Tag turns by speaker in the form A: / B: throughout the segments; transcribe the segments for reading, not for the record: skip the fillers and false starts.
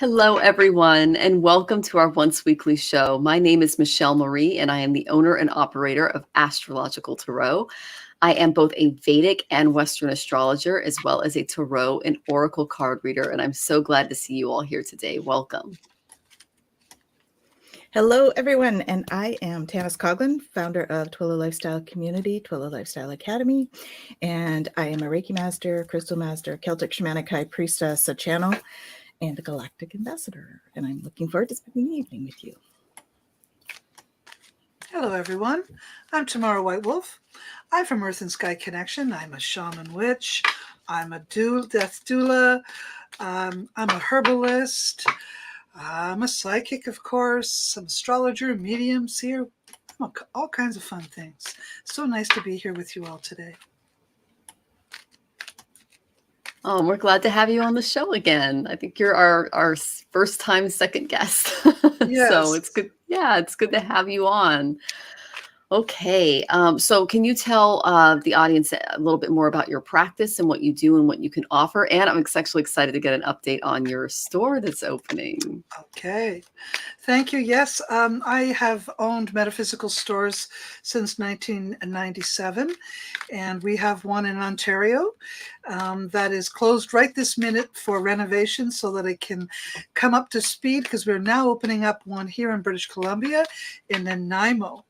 A: Hello, everyone, and welcome to our once weekly show. My name is Michelle Marie, and I am the owner and operator of AstrologicalTarot. I am both a Vedic and Western astrologer, as well as a tarot and oracle card reader, and I'm so glad to see you all here today. Welcome.
B: Hello, everyone, and I am Tanys Coughlan, founder of Twillow Lifestyle Community, Twillow Lifestyle Academy, and I am a Reiki Master, Crystal Master, Celtic Shamanic High Priestess, a channel, and a Galactic Ambassador, and I'm looking forward to spending the evening with you.
C: Hello, everyone. I'm Tamare White Wolf. I'm from Earth and Sky Connection. I'm a shaman witch. I'm a death doula. I'm a herbalist. I'm a psychic, of course. I'm an astrologer, medium, seer, all kinds of fun things. So nice to be here with you all today.
A: Oh, we're glad to have you on the show again. I think you're our first time second guest.
C: Yes.
A: So it's good. Yeah, it's good to have you on. Okay. So can you tell the audience a little bit more about your practice and what you do and what you can offer? And I'm actually excited to get an update on your store that's opening.
C: Okay. Thank you. Yes, I have owned metaphysical stores since 1997, and we have one in Ontario that is closed right this minute for renovation so that it can come up to speed, because we're now opening up one here in British Columbia in Nanaimo.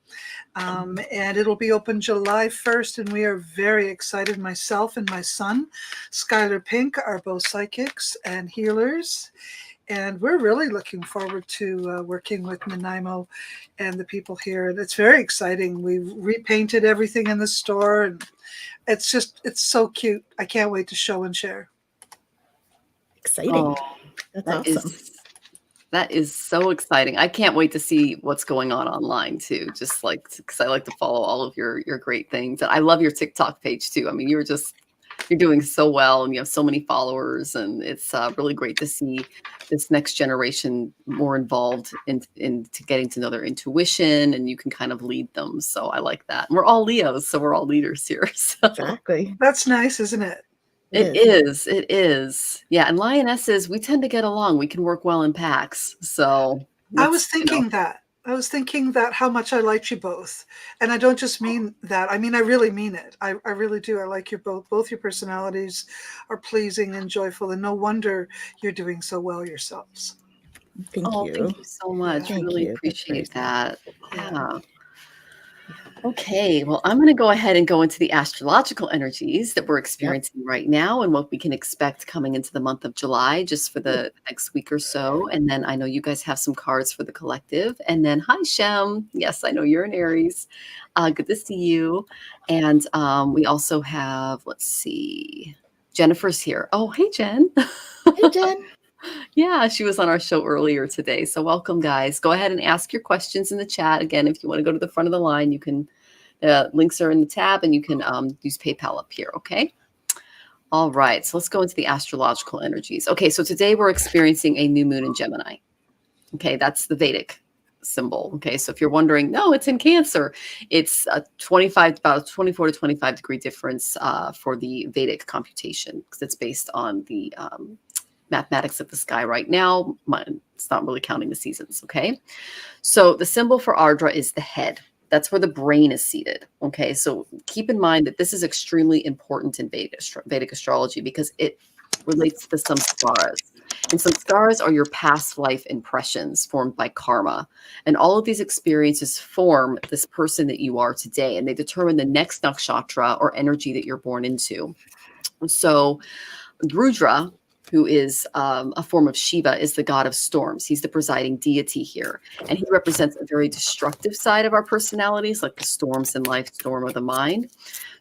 C: And it'll be open July 1st, and we are very excited. Myself and my son, Skylar Pink, are both psychics and healers, and we're really looking forward to working with Nanaimo and the people here, and it's very exciting. We've repainted everything in the store, and it's so cute. I can't wait to show and share.
B: Exciting.
A: Oh,
B: That's
A: that
B: awesome.
A: That is so exciting. I can't wait to see what's going on online too. Just like, because I like to follow all of your great things. And I love your TikTok page too. I mean, you're doing so well, and you have so many followers, and it's really great to see this next generation more involved into getting to know their intuition, and you can kind of lead them. So I like that. And we're all Leos, so we're all leaders here. So.
B: Exactly.
C: That's nice, isn't it?
A: It is. Yeah. And lionesses, we tend to get along. We can work well in packs. So
C: I was thinking that how much I liked you both. And I don't just mean that. I mean, I really mean it. I really do. I like you both. Both your personalities are pleasing and joyful, and no wonder you're doing so well yourselves.
B: Thank you.
A: Thank you so much.
B: Thank
A: Really
B: you.
A: appreciate that.
C: Yeah.
A: Yeah. Okay, well, I'm going to go ahead and go into the astrological energies that we're experiencing right now and what we can expect coming into the month of July, just for the next week or so. And then I know you guys have some cards for the collective. And then, hi, Shem. Yes, I know you're an Aries. Good to see you. And we also have, let's see, Jennifer's here. Oh, hey, Jen.
B: Hey, Jen.
A: Yeah, she was on our show earlier today. So welcome, guys. Go ahead and ask your questions in the chat. Again, if you want to go to the front of the line, you can, links are in the tab, and you can use PayPal up here, okay? All right, so let's go into the astrological energies. Okay, so today we're experiencing a new moon in Gemini. Okay, that's the Vedic symbol. Okay, so if you're wondering, no, it's in Cancer. It's about a 24 to 25 degree difference for the Vedic computation, because it's based on the mathematics of the sky right now. It's not really counting the seasons. Okay. So the symbol for Ardra is the head. That's where the brain is seated. Okay. So keep in mind that this is extremely important in Vedic astrology, because it relates to the samskaras. And samskaras are your past life impressions formed by karma. And all of these experiences form this person that you are today, and they determine the next nakshatra or energy that you're born into. So Rudra, who is a form of Shiva, is the god of storms. He's the presiding deity here. And he represents a very destructive side of our personalities, like the storms in life, storm of the mind.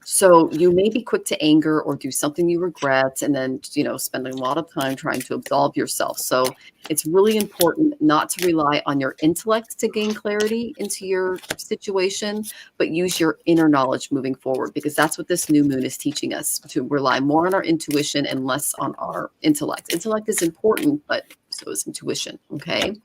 A: So you may be quick to anger or do something you regret, and then, spending a lot of time trying to absolve yourself. So it's really important not to rely on your intellect to gain clarity into your situation, but use your inner knowledge moving forward, because that's what this new moon is teaching us, to rely more on our intuition and less on our intellect. Intellect is important, but so is intuition. Okay.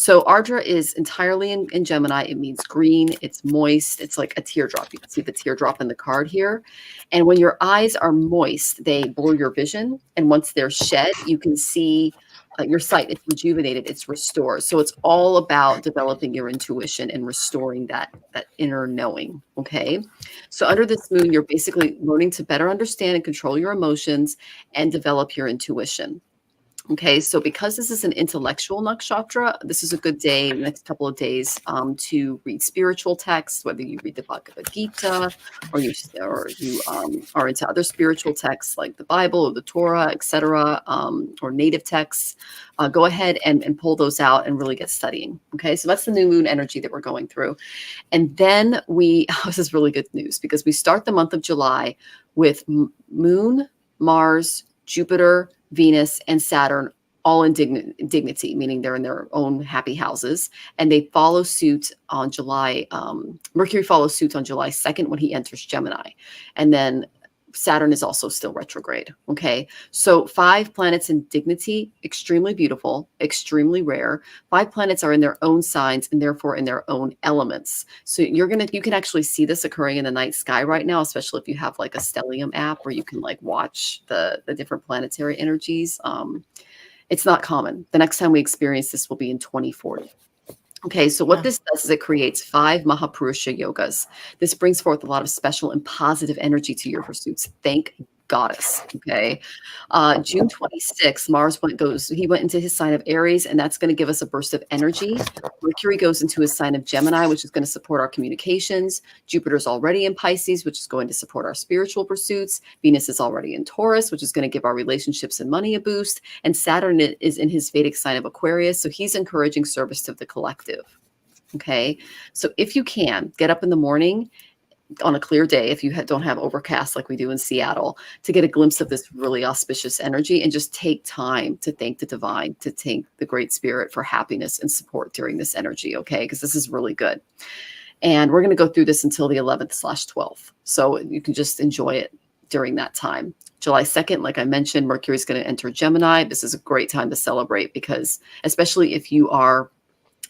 A: So Ardra is entirely in Gemini. It means green. It's moist. It's like a teardrop. You can see the teardrop in the card here. And when your eyes are moist, they blur your vision. And once they're shed, you can see your sight. It's rejuvenated. It's restored. So it's all about developing your intuition and restoring that inner knowing. Okay. So under this moon, you're basically learning to better understand and control your emotions and develop your intuition. Okay, so because this is an intellectual nakshatra, this is a good day, next couple of days, to read spiritual texts, whether you read the Bhagavad Gita or you are into other spiritual texts like the Bible or the Torah, etc., or native texts. Go ahead and pull those out and really get studying. Okay, so that's the new moon energy that we're going through. And then this is really good news because we start the month of July with Moon, Mars, Jupiter, Venus, and Saturn all in dignity, meaning they're in their own happy houses. And they follow suit on Mercury follows suit on July 2nd when he enters Gemini. And then Saturn is also still retrograde. Okay. So 5 planets in dignity, extremely beautiful, extremely rare. 5 planets are in their own signs and therefore in their own elements. So you can actually see this occurring in the night sky right now, especially if you have like a stellium app where you can like watch the different planetary energies. It's not common. The next time we experience this will be in 2040. Okay, so what this does is it creates 5 Mahapurusha yogas. This brings forth a lot of special and positive energy to your pursuits. Thank goddess. Okay, June 26th, Mars went into his sign of Aries, and that's going to give us a burst of energy. Mercury goes into his sign of Gemini, which is going to support our communications. Jupiter's already in Pisces, which is going to support our spiritual pursuits. Venus is already in Taurus, which is going to give our relationships and money a boost. And Saturn is in his Vedic sign of Aquarius, so he's encouraging service to the collective. Okay, so if you can, get up in the morning on a clear day, if you don't have overcast like we do in Seattle, to get a glimpse of this really auspicious energy and just take time to thank the divine, to thank the great spirit for happiness and support during this energy. Okay, because this is really good. And we're going to go through this until the 11th/12th. So you can just enjoy it during that time. July 2nd, like I mentioned, Mercury is going to enter Gemini. This is a great time to celebrate because especially if you are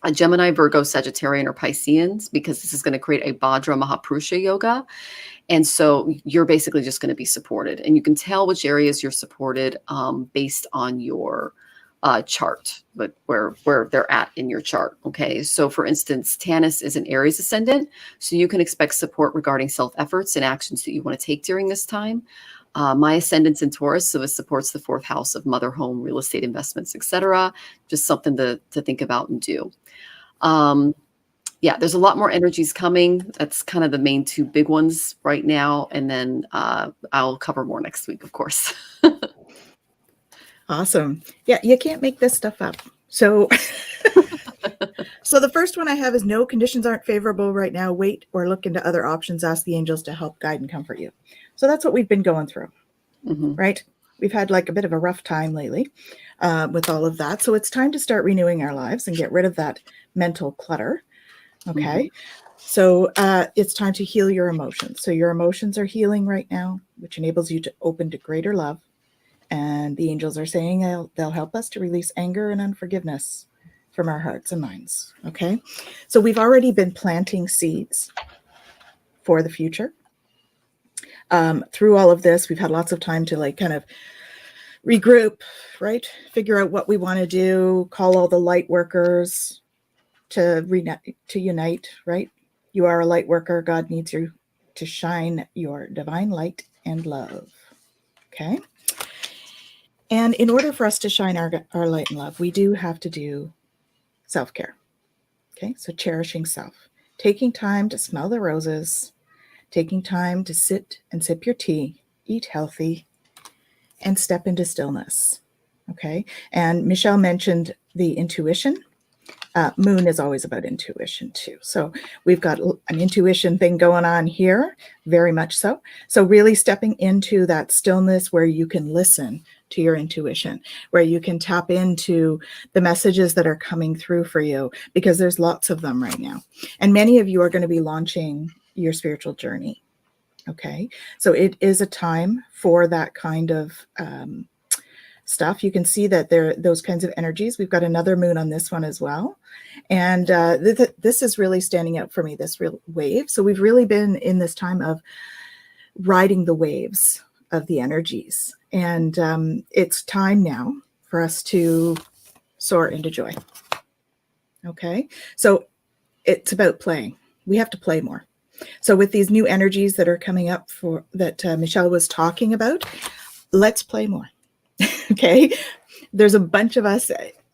A: a Gemini, Virgo, Sagittarian, or Pisceans, because this is going to create a Bhadra Mahapurusha yoga. And so you're basically just going to be supported. And you can tell which areas you're supported based on your chart, but where they're at in your chart. Okay. So for instance, Tanys is an Aries ascendant. So you can expect support regarding self-efforts and actions that you want to take during this time. My ascendant's in Taurus, so it supports the 4th house of mother, home, real estate investments, etc. Just something to think about and do. Yeah, there's a lot more energies coming. That's kind of the main 2 big ones right now. And then I'll cover more next week, of course.
B: Awesome. Yeah, you can't make this stuff up. So, so the first one I have is no, conditions aren't favorable right now. Wait or look into other options. Ask the angels to help guide and comfort you. So that's what we've been going through, right? We've had like a bit of a rough time lately with all of that. So it's time to start renewing our lives and get rid of that mental clutter. Okay. So it's time to heal your emotions. So your emotions are healing right now, which enables you to open to greater love. And the angels are saying they'll help us to release anger and unforgiveness from our hearts and minds. Okay. So we've already been planting seeds for the future. Through all of this, we've had lots of time to like kind of regroup, right? Figure out what we want to do, call all the light workers to unite, right? You are a light worker. God needs you to shine your divine light and love. Okay. And in order for us to shine our light and love, we do have to do self-care. Okay. So cherishing self, taking time to smell the roses, taking time to sit and sip your tea, eat healthy, and step into stillness. Okay. And Michelle mentioned the intuition. Moon is always about intuition too. So we've got an intuition thing going on here, very much so. So really stepping into that stillness where you can listen to your intuition, where you can tap into the messages that are coming through for you, because there's lots of them right now. And many of you are going to be launching your spiritual journey. Okay. So it is a time for that kind of stuff. You can see that there are those kinds of energies. We've got another moon on this one as well. And this is really standing out for me, this real wave. So we've really been in this time of riding the waves of the energies. And it's time now for us to soar into joy. Okay. So it's about playing. We have to play more. So with these new energies that are coming up for that Michelle was talking about, let's play more. Okay. There's a bunch of us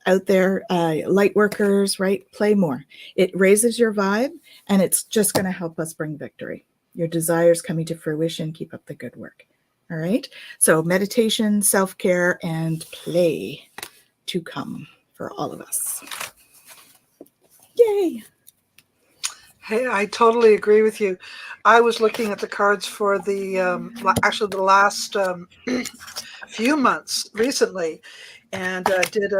B: out there, light workers, right? Play more. It raises your vibe, and it's just going to help us bring victory. Your desires coming to fruition. Keep up the good work. All right. So meditation, self-care, and play to come for all of us. Yay.
C: Hey, I totally agree with you. I was looking at the cards for the last few months recently, and did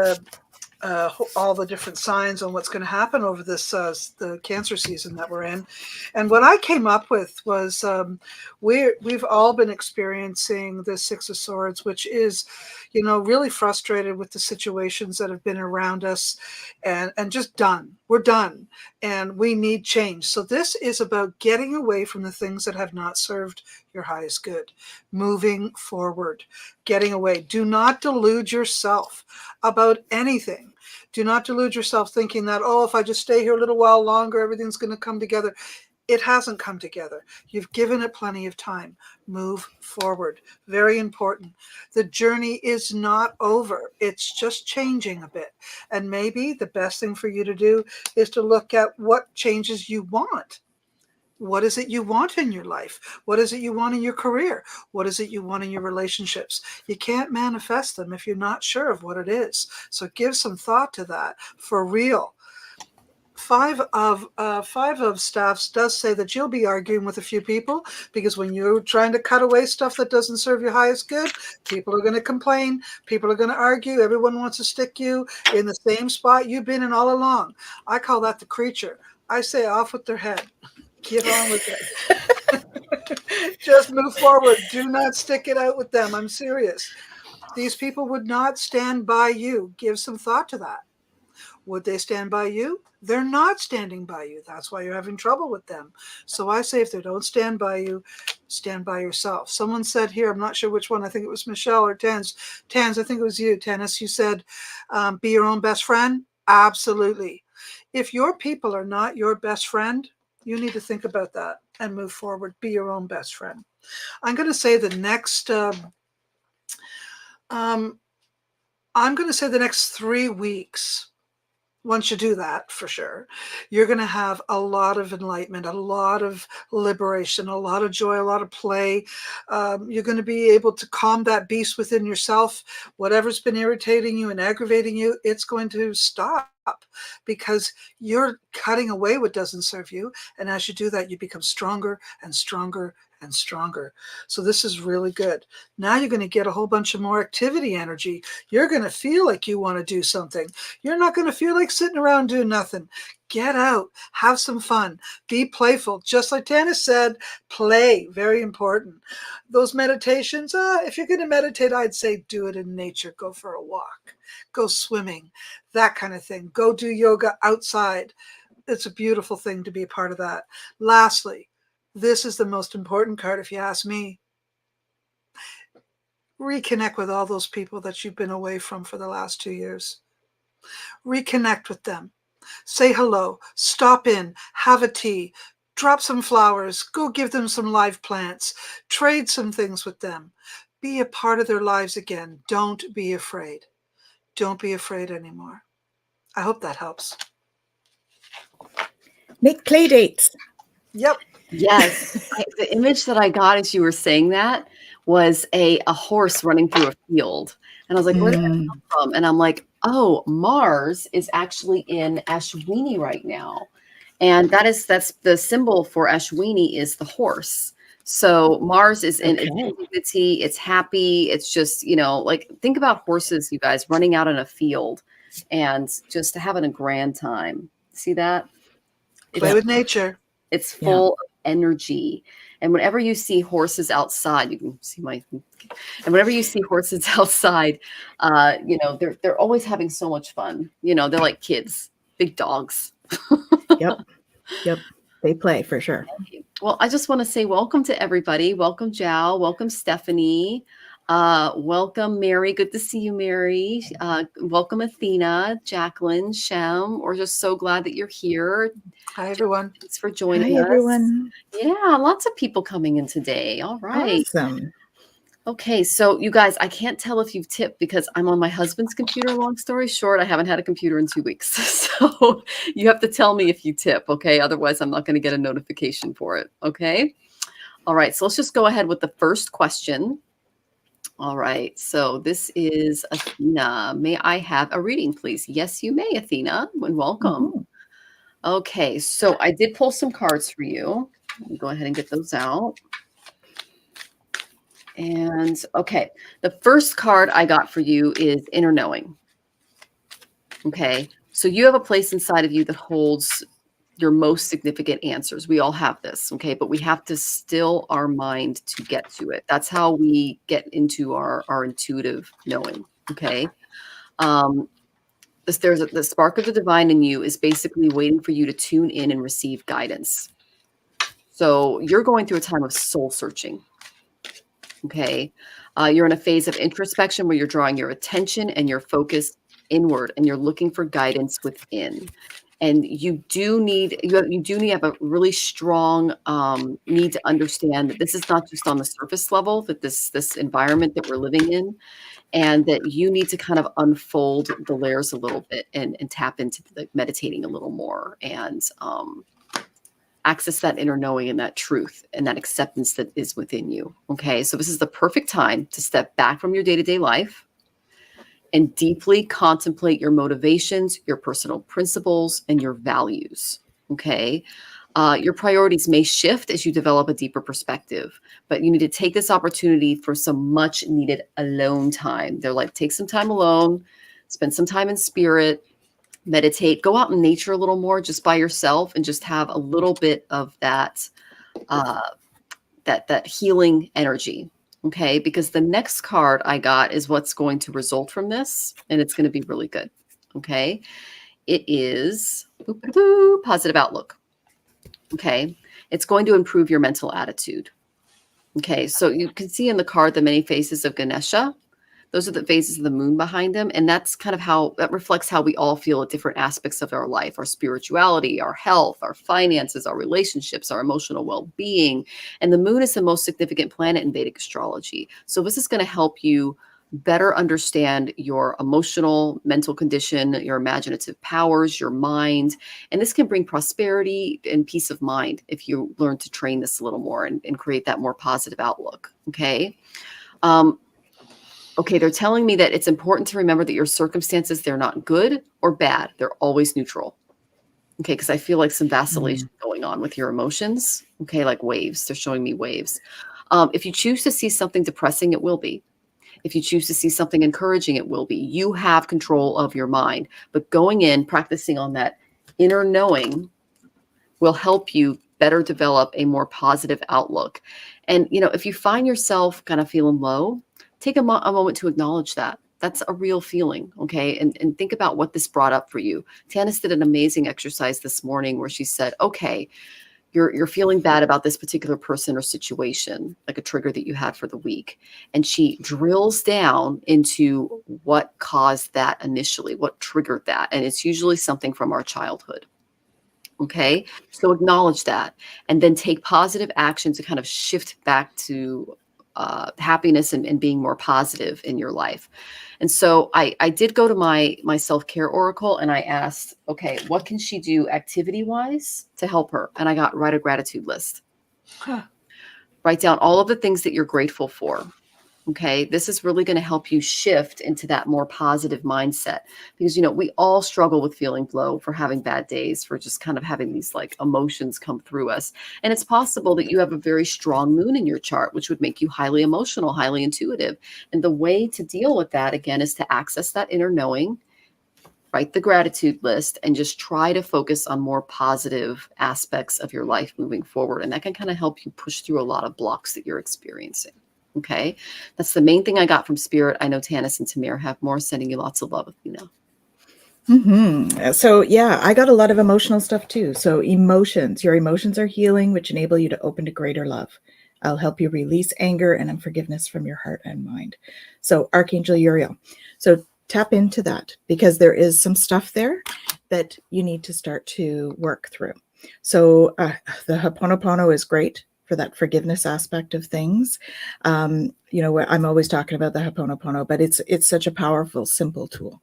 C: all the different signs on what's going to happen over this the Cancer season that we're in. And what I came up with was we've all been experiencing the Six of Swords, which is, really frustrated with the situations that have been around us, and just done. We're done, and we need change. So this is about getting away from the things that have not served your highest good, moving forward, getting away. Do not delude yourself about anything. Do not delude yourself thinking that, if I just stay here a little while longer, everything's going to come together. It hasn't come together. You've given it plenty of time. Move forward. Very important. The journey is not over. It's just changing a bit. And maybe the best thing for you to do is to look at what changes you want. What is it you want in your life? What is it you want in your career? What is it you want in your relationships? You can't manifest them if you're not sure of what it is. So give some thought to that for real. Five of Staffs does say that you'll be arguing with a few people, because when you're trying to cut away stuff that doesn't serve your highest good, people are going to complain. People are going to argue. Everyone wants to stick you in the same spot you've been in all along. I call that the creature. I say off with their head. Get on with it. Just move forward. Do not stick it out with them. I'm serious. These people would not stand by you. Give some thought to that. Would they stand by you? They're not standing by you. That's why you're having trouble with them. So I say, if they don't stand by you, stand by yourself. Someone said here, I'm not sure which one. I think it was Michelle or Tans. Tans, I think it was you, Tanys. You said, be your own best friend. Absolutely. If your people are not your best friend, you need to think about that and move forward. Be your own best friend. I'm going to say the next, I'm going to say the next 3 weeks. Once you do that, for sure, you're going to have a lot of enlightenment, a lot of liberation, a lot of joy, a lot of play. You're going to be able to calm that beast within yourself. Whatever's been irritating you and aggravating you, it's going to stop, because you're cutting away what doesn't serve you. And as you do that, you become stronger and stronger and stronger. So this is really good. Now you're going to get a whole bunch of more activity energy. You're going to feel like you want to do something. You're not going to feel like sitting around doing nothing. Get out, have some fun, be playful. Just like Tanys said, play, very important. Those meditations, if you're going to meditate, I'd say do it in nature. Go for a walk, go swimming, that kind of thing. Go do yoga outside. It's a beautiful thing to be a part of that. Lastly, this is the most important card, if you ask me. Reconnect with all those people that you've been away from for the last 2 years. Reconnect with them. Say hello. Stop in. Have a tea. Drop some flowers. Go give them some live plants. Trade some things with them. Be a part of their lives again. Don't be afraid. Don't be afraid anymore. I hope that helps.
B: Make play dates.
C: Yep.
A: Yes. The image that I got as you were saying that was a horse running through a field. And I was like, where did that come from? And I'm like, oh, Mars is actually in Ashwini right now. And that's the symbol for Ashwini is the horse. So Mars is in activity. It's happy. It's just, like, think about horses, you guys, running out in a field and just having a grand time. See that?
C: Play with nature.
A: It's full of energy. And whenever you see horses outside, you can see and whenever you see horses outside, they're always having so much fun. They're like kids, big dogs.
B: Yep. They play for sure.
A: Well, I just want to say welcome to everybody. Welcome, Jao. Welcome, Stephanie. Welcome, Mary. Good to see you, Mary. Welcome, Athena, Jacqueline, Shem. We're just so glad that you're here.
C: Hi, everyone.
A: Thanks for joining us.
B: Hi, everyone.
A: Yeah, lots of people coming in today. All right.
B: Awesome.
A: Okay, so you guys, I can't tell if you've tipped because I'm on my husband's computer. Long story short, I haven't had a computer in 2 weeks. So you have to tell me if you tip, okay? Otherwise, I'm not going to get a notification for it, okay? All right, so let's just go ahead with the first question. All right, so this is Athena. May I have a reading, please? Yes, you may, Athena, and welcome.
B: Mm-hmm.
A: Okay, so I did pull some cards for you. Let me go ahead and get those out. And okay, the first card I got for you is Inner Knowing. Okay, so you have a place inside of you that holds your most significant answers. We all have this, okay, but we have to still our mind to get to it. That's how we get into our intuitive knowing, okay? The spark of the divine in you is basically waiting for you to tune in and receive guidance. So you're going through a time of soul searching. Okay. You're in a phase of introspection where you're drawing your attention and your focus inward and you're looking for guidance within. And you do have a really strong need to understand that this is not just on the surface level, that this environment that we're living in, and that you need to kind of unfold the layers a little bit and tap into like meditating a little more and access that inner knowing and that truth and that acceptance that is within you. Okay. So this is the perfect time to step back from your day-to-day life and deeply contemplate your motivations, your personal principles, and your values. Okay. Your priorities may shift as you develop a deeper perspective, but you need to take this opportunity for some much needed alone time. They're like, take some time alone, spend some time in spirit, meditate, go out in nature a little more just by yourself and just have a little bit of that healing energy. Okay, because the next card I got is what's going to result from this, and it's going to be really good. Okay, it is positive outlook. Okay, it's going to improve your mental attitude. Okay, so you can see in the card the many faces of Ganesha. Those are the phases of the moon behind them. And that's kind of how that reflects how we all feel at different aspects of our life, our spirituality, our health, our finances, our relationships, our emotional well-being. And the moon is the most significant planet in Vedic astrology. So this is going to help you better understand your emotional, mental condition, your imaginative powers, your mind. And this can bring prosperity and peace of mind if you learn to train this a little more and create that more positive outlook. Okay. Okay, they're telling me that it's important to remember that your circumstances, they're not good or bad. They're always neutral. Okay, because I feel like some vacillation going on with your emotions. Okay, like waves. They're showing me waves. If you choose to see something depressing, it will be. If you choose to see something encouraging, it will be. You have control of your mind. But going in, practicing on that inner knowing will help you better develop a more positive outlook. And, if you find yourself kind of feeling low, take a moment to acknowledge that. That's a real feeling, okay? And think about what this brought up for you. Tanys did an amazing exercise this morning where she said, okay, you're feeling bad about this particular person or situation, like a trigger that you had for the week. And she drills down into what caused that initially, what triggered that. And it's usually something from our childhood. Okay, so acknowledge that and then take positive action to kind of shift back to happiness and being more positive in your life. And so I did go to my self-care oracle and I asked, okay, what can she do activity wise to help her? And I got write a gratitude list. Write down all of the things that you're grateful for. Okay, this is really going to help you shift into that more positive mindset because, we all struggle with feeling low, for having bad days, for just kind of having these like emotions come through us. And it's possible that you have a very strong moon in your chart, which would make you highly emotional, highly intuitive. And the way to deal with that, again, is to access that inner knowing write the gratitude list, and just try to focus on more positive aspects of your life moving forward. And that can kind of help you push through a lot of blocks that you're experiencing. Okay. That's the main thing I got from Spirit. I know Tanys and Tamare have more. Sending you lots of love, Athena.
B: So yeah, I got a lot of emotional stuff too. So emotions, your emotions are healing, which enable you to open to greater love. I'll help you release anger and unforgiveness from your heart and mind. So Archangel Uriel. So tap into that, because there is some stuff there that you need to start to work through. So the Ho'oponopono is great for that forgiveness aspect of things. I'm always talking about the Ho'oponopono, but it's such a powerful, simple tool.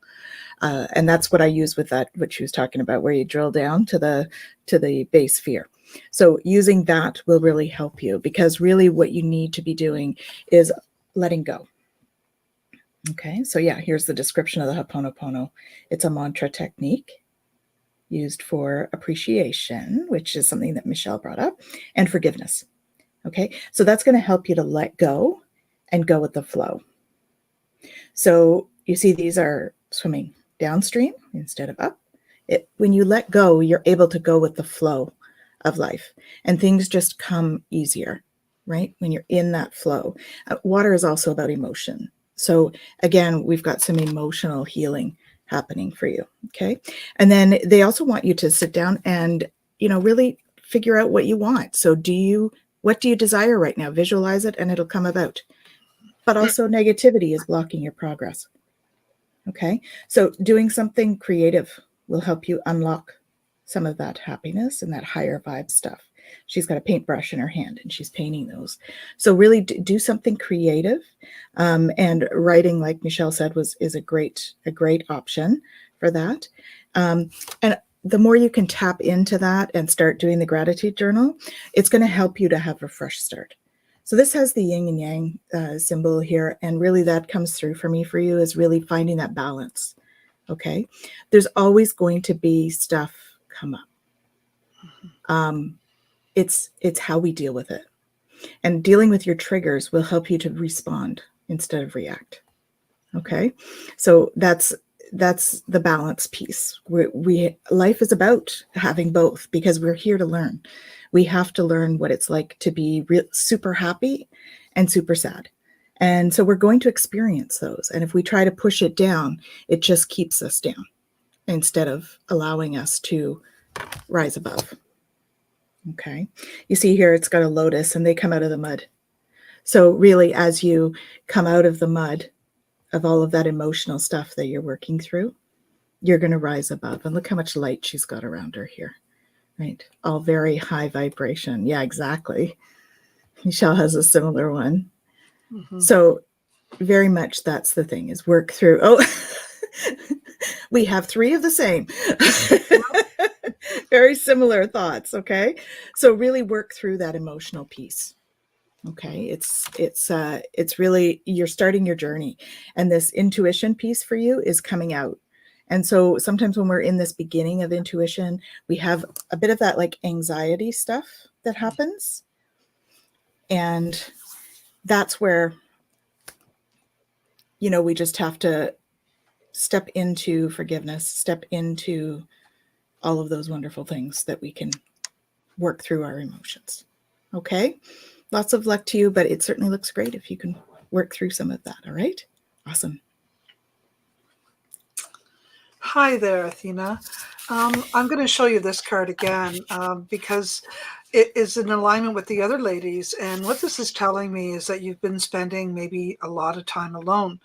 B: And that's what I use with that, what she was talking about, where you drill down to the base fear. So using that will really help you, because really what you need to be doing is letting go. Okay, so yeah, here's the description of the Ho'oponopono. It's a mantra technique used for appreciation, which is something that Michelle brought up, and forgiveness. Okay, so that's going to help you to let go and go with the flow. So you see, these are swimming downstream instead of up. When you let go, you're able to go with the flow of life, and things just come easier, right? When you're in that flow. Water is also about emotion. So again, we've got some emotional healing happening for you. Okay. And then they also want you to sit down and, really figure out what you want. So what do you desire right now? Visualize it and it'll come about. But also negativity is blocking your progress. Okay. So doing something creative will help you unlock some of that happiness and that higher vibe stuff. She's got a paintbrush in her hand and she's painting those. So really do something creative. And writing, like Michelle said, is a great option for that. And the more you can tap into that and start doing the gratitude journal, it's going to help you to have a fresh start. So this has the yin and yang symbol here. And really that comes through for me, for you, is really finding that balance. Okay. There's always going to be stuff come up. It's how we deal with it. And dealing with your triggers will help you to respond instead of react. Okay. So that's the balance piece. Life is about having both, because we're here to learn. We have to learn what it's like to be super happy and super sad. And so we're going to experience those. And if we try to push it down, it just keeps us down instead of allowing us to rise above. Okay. You see here, it's got a lotus and they come out of the mud. So really, as you come out of the mud of all of that emotional stuff that you're working through, you're going to rise above. And look how much light she's got around her here, right? All very high vibration. Yeah, exactly. Michelle has a similar one. Mm-hmm. So very much that's the thing, is work through. Oh, we have 3 of the same. Very similar thoughts. Okay. So really work through that emotional piece. Okay. It's really, you're starting your journey, and this intuition piece for you is coming out. And so sometimes when we're in this beginning of intuition, we have a bit of that like anxiety stuff that happens. And that's where, we just have to step into forgiveness, step into all of those wonderful things that we can work through our emotions. Okay. Lots of luck to you, but it certainly looks great if you can work through some of that. All right. Awesome.
C: Hi there, Athena. I'm going to show you this card again because it is in alignment with the other ladies. And what this is telling me is that you've been spending maybe a lot of time alone.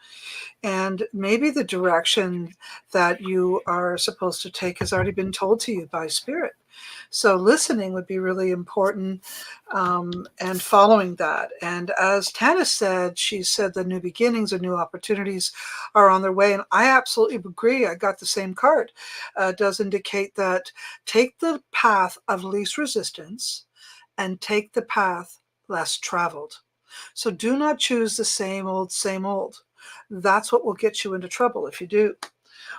C: And maybe the direction that you are supposed to take has already been told to you by Spirit. So listening would be really important, and following that. And as Tanys said, she said the new beginnings or new opportunities are on their way. And I absolutely agree. I got the same card. It does indicate that take the path of least resistance and take the path less traveled. So do not choose the same old, same old. That's what will get you into trouble if you do.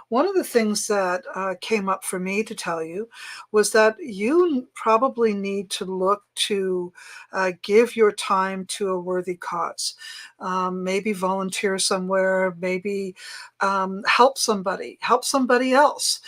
C: One of the things that came up for me to tell you was that you probably need to look to give your time to a worthy cause. Maybe volunteer somewhere, maybe help somebody else.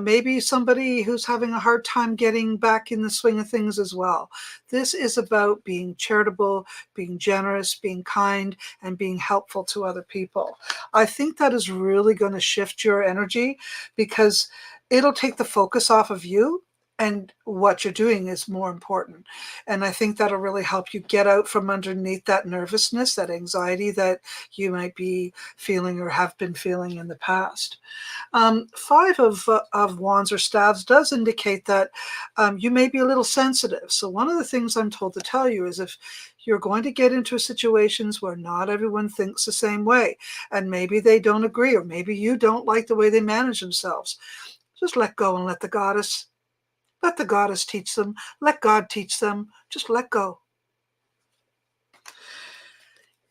C: Maybe somebody who's having a hard time getting back in the swing of things as well. This is about being charitable, being generous, being kind, and being helpful to other people. I think that is really going to shift your energy, because it'll take the focus off of you, and what you're doing is more important. And I think that'll really help you get out from underneath that nervousness, that anxiety that you might be feeling or have been feeling in the past. Five of wands or staves does indicate that you may be a little sensitive. So one of the things I'm told to tell you is, if you're going to get into situations where not everyone thinks the same way, and maybe they don't agree, or maybe you don't like the way they manage themselves, just let go and let the goddess teach them. Let God teach them. Just let go.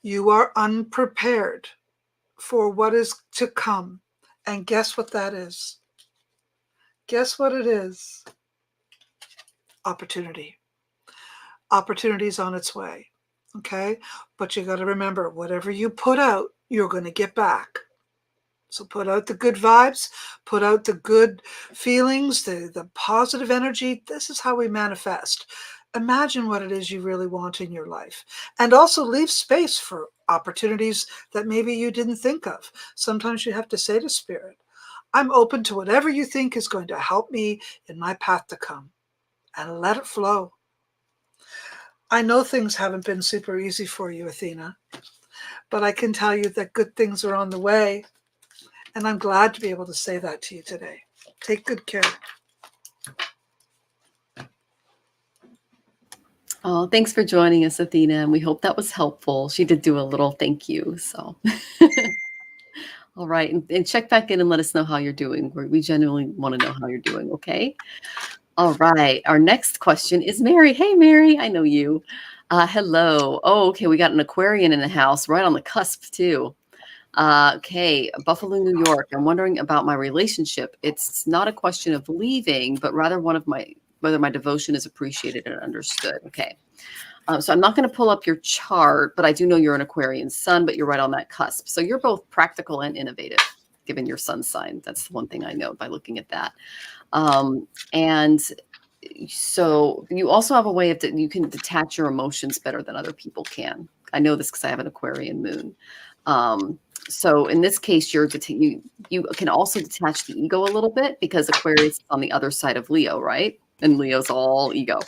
C: You are unprepared for what is to come. And guess what that is? Guess what it is? Opportunity. Opportunity is on its way. Okay? But you got to remember, whatever you put out, you're going to get back. So put out the good vibes, put out the good feelings, the positive energy. This is how we manifest. Imagine what it is you really want in your life. And also leave space for opportunities that maybe you didn't think of. Sometimes you have to say to Spirit, I'm open to whatever you think is going to help me in my path to come. And let it flow. I know things haven't been super easy for you, Athena, but I can tell you that good things are on the way. And I'm glad to be able to say that to you today. Take good care.
A: Oh, thanks for joining us, Athena. And we hope that was helpful. She did do a little thank you. So, all right. And check back in and let us know how you're doing. We genuinely want to know how you're doing. Okay. All right. Our next question is Mary. Hey, Mary. I know you. Hello. Oh, okay. We got an Aquarian in the house, right on the cusp, too. Okay, Buffalo, New York. I'm wondering about my relationship. It's not a question of leaving, but rather whether my devotion is appreciated and understood. Okay. So I'm not going to pull up your chart, but I do know you're an Aquarian sun, but you're right on that cusp. So you're both practical and innovative, given your sun sign. That's the one thing I know by looking at that. And so you also have a way of you can detach your emotions better than other people can. I know this because I have an Aquarian moon. So in this case, you can also detach the ego a little bit, because Aquarius is on the other side of Leo, right? And Leo's all ego.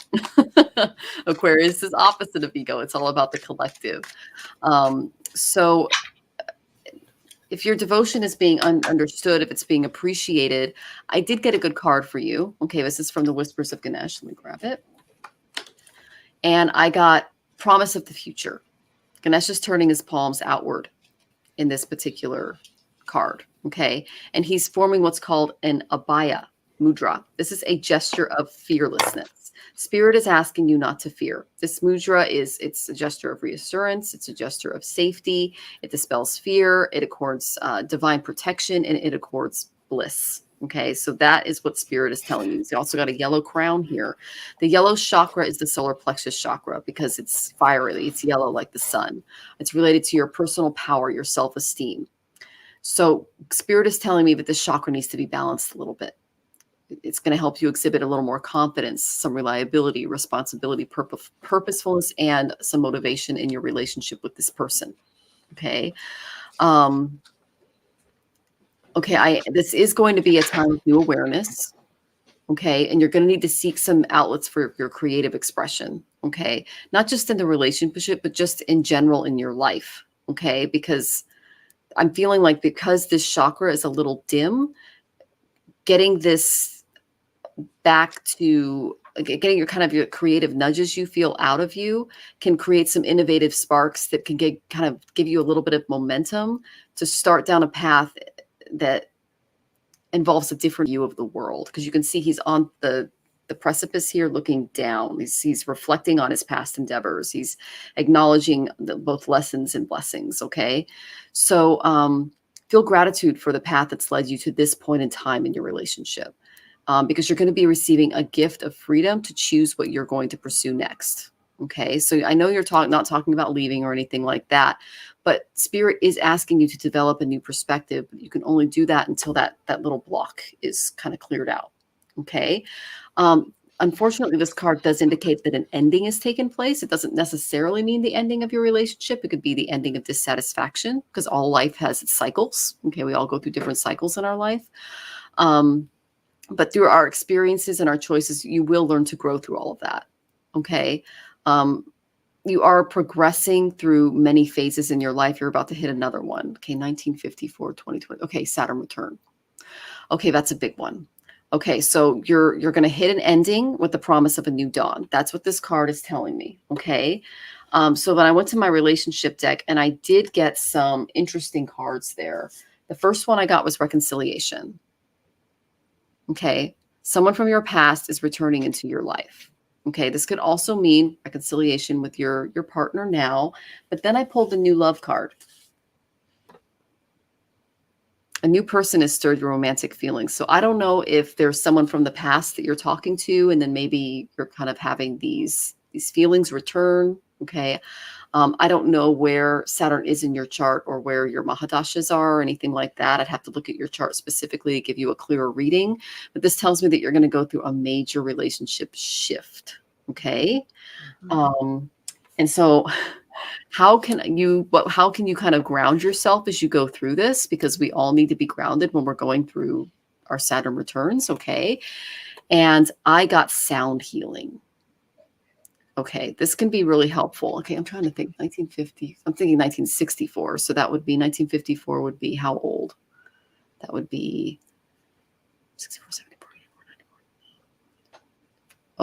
A: Aquarius is opposite of ego. It's all about the collective. So if your devotion is being understood, if it's being appreciated, I did get a good card for you. Okay, this is from the Whispers of Ganesh. Let me grab it. And I got promise of the future. Ganesh is turning his palms outward in this particular card, okay? And he's forming what's called an abhaya mudra. This is a gesture of fearlessness. Spirit is asking you not to fear. This mudra it's a gesture of reassurance. It's a gesture of safety. It dispels fear. It accords divine protection, and it accords bliss. Okay, so that is what Spirit is telling you. You also got a yellow crown here. The yellow chakra is the solar plexus chakra because it's fiery. It's yellow like the sun. It's related to your personal power, your self-esteem. So Spirit is telling me that this chakra needs to be balanced a little bit. It's going to help you exhibit a little more confidence, some reliability, responsibility, purposefulness, and some motivation in your relationship with this person. Okay. Okay, this is going to be a time of new awareness. Okay, and you're going to need to seek some outlets for your creative expression. Okay, not just in the relationship, but just in general in your life. Okay, because I'm feeling like because this chakra is a little dim, getting this back to getting your creative nudges you feel out of you can create some innovative sparks that can give you a little bit of momentum to start down a path that involves a different view of the world, because you can see he's on the precipice here looking down. He's reflecting on his past endeavors. He's acknowledging both lessons and blessings. Okay. So feel gratitude for the path that's led you to this point in time in your relationship, because you're going to be receiving a gift of freedom to choose what you're going to pursue next. Okay, so I know you're not talking about leaving or anything like that, but Spirit is asking you to develop a new perspective. But you can only do that until that little block is kind of cleared out. Okay. Unfortunately, this card does indicate that an ending has taken place. It doesn't necessarily mean the ending of your relationship. It could be the ending of dissatisfaction, because all life has its cycles. Okay, we all go through different cycles in our life. But through our experiences and our choices, you will learn to grow through all of that. Okay. You are progressing through many phases in your life. You're about to hit another one. Okay. 1954, 2020. Okay. Saturn return. Okay. That's a big one. Okay. So you're going to hit an ending with the promise of a new dawn. That's what this card is telling me. Okay. So when I went to my relationship deck, and I did get some interesting cards there. The first one I got was reconciliation. Okay. Someone from your past is returning into your life. Okay. This could also mean reconciliation with your partner now, but then I pulled the new love card. A new person has stirred your romantic feelings. So I don't know if there's someone from the past that you're talking to, and then maybe you're kind of having these feelings return. Okay. I don't know where Saturn is in your chart or where your Mahadashas are or anything like that. I'd have to look at your chart specifically to give you a clearer reading. But this tells me that you're going to go through a major relationship shift. Okay. And so how can you kind of ground yourself as you go through this? Because we all need to be grounded when we're going through our Saturn returns. Okay. And I got sound healing. Okay, this can be really helpful. Okay, I'm trying to think. 1950. I'm thinking 1964. So that would be 1954 would be how old? That would be 64, 74, 84, 94.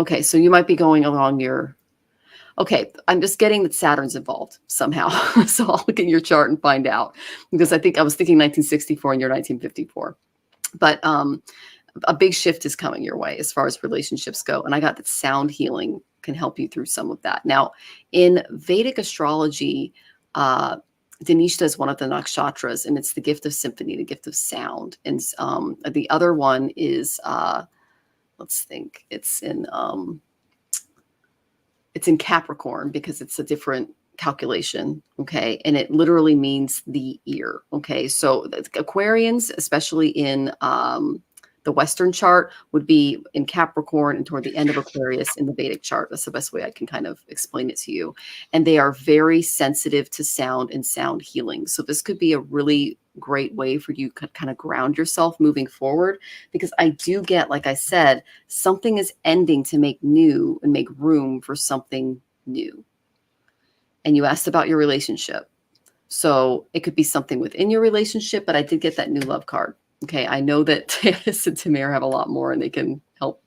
A: Okay, so you might be going along your... Okay, I'm just getting that Saturn's involved somehow. So I'll look at your chart and find out. Because I was thinking 1964 and you're 1954. But a big shift is coming your way as far as relationships go. And I got that sound healing can help you through some of that. Now, in Vedic astrology, Dinesh does one of the nakshatras, and it's the gift of symphony, the gift of sound. And the other one is, let's think, it's in Capricorn, because it's a different calculation. Okay. And it literally means the ear. Okay. So Aquarians, especially in the Western chart, would be in Capricorn and toward the end of Aquarius in the Vedic chart. That's the best way I can kind of explain it to you. And they are very sensitive to sound and sound healing. So this could be a really great way for you to kind of ground yourself moving forward, because I do get, like I said, something is ending to make new and make room for something new. And you asked about your relationship. So it could be something within your relationship, but I did get that new love card. Okay, I know that Tanys and Tamare have a lot more, and they can help.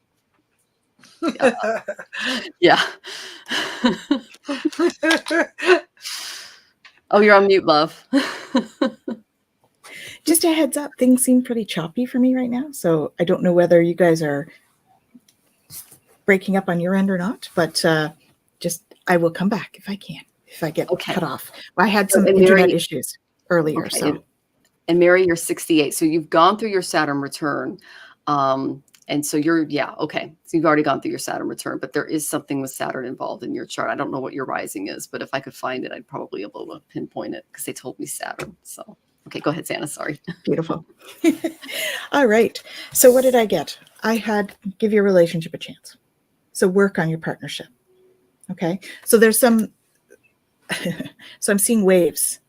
A: Yeah. Oh, you're on mute, love.
B: Just a heads up, things seem pretty choppy for me right now. So I don't know whether you guys are breaking up on your end or not, but I will come back if I can, if I get cut off. I had some internet issues earlier. Okay. So.
A: And Mary, you're 68. So you've gone through your Saturn return. And so okay. So you've already gone through your Saturn return, but there is something with Saturn involved in your chart. I don't know what your rising is, but if I could find it, I'd probably be able to pinpoint it, because they told me Saturn. So, okay, go ahead, Santa. Sorry.
B: Beautiful. All right. So what did I get? I had give your relationship a chance. So work on your partnership. Okay. So there's so I'm seeing waves.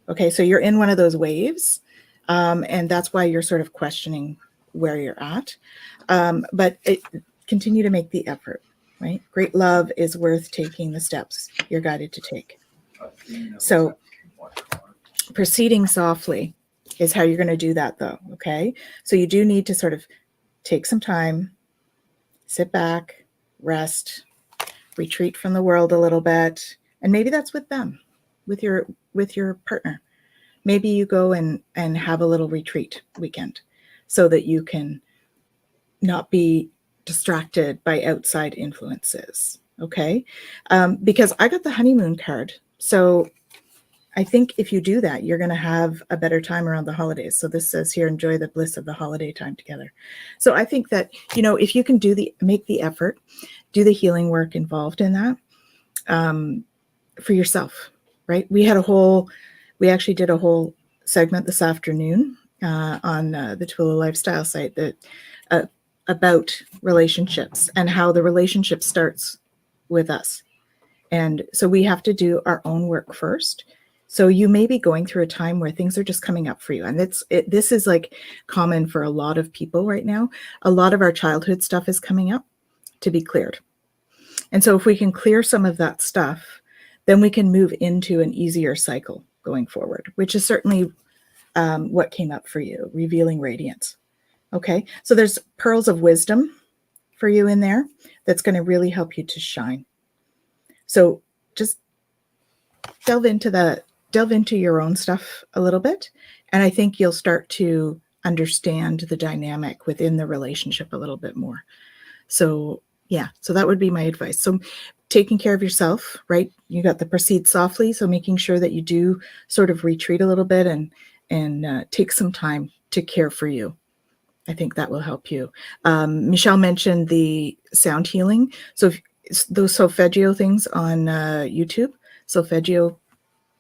B: Okay. So you're in one of those waves. And that's why you're sort of questioning where you're at. But continue to make the effort, right? Great love is worth taking the steps you're guided to take. So proceeding softly is how you're going to do that, though. Okay. So you do need to sort of take some time, sit back, rest, retreat from the world a little bit. And maybe that's with them, with your partner. Maybe you go and have a little retreat weekend so that you can not be distracted by outside influences. Okay. Because I got the honeymoon card. So I think if you do that, you're going to have a better time around the holidays. So this says here, enjoy the bliss of the holiday time together. So I think that, if you can make the effort, do the healing work involved in that for yourself, right? We actually did a whole segment this afternoon on the Twillow Lifestyle site that about relationships and how the relationship starts with us. And so we have to do our own work first. So you may be going through a time where things are just coming up for you. And this is like common for a lot of people right now. A lot of our childhood stuff is coming up to be cleared. And so if we can clear some of that stuff, then we can move into an easier cycle going forward, which is certainly what came up for you, revealing radiance. Okay, so there's pearls of wisdom for you in there that's going to really help you to shine. So just delve into your own stuff a little bit, and I think you'll start to understand the dynamic within the relationship a little bit more. So yeah, so that would be my advice. So taking care of yourself, right? You got the proceed softly, so making sure that you do sort of retreat a little bit and take some time to care for you. I think that will help you. Michelle mentioned the sound healing. So those solfeggio things on YouTube, solfeggio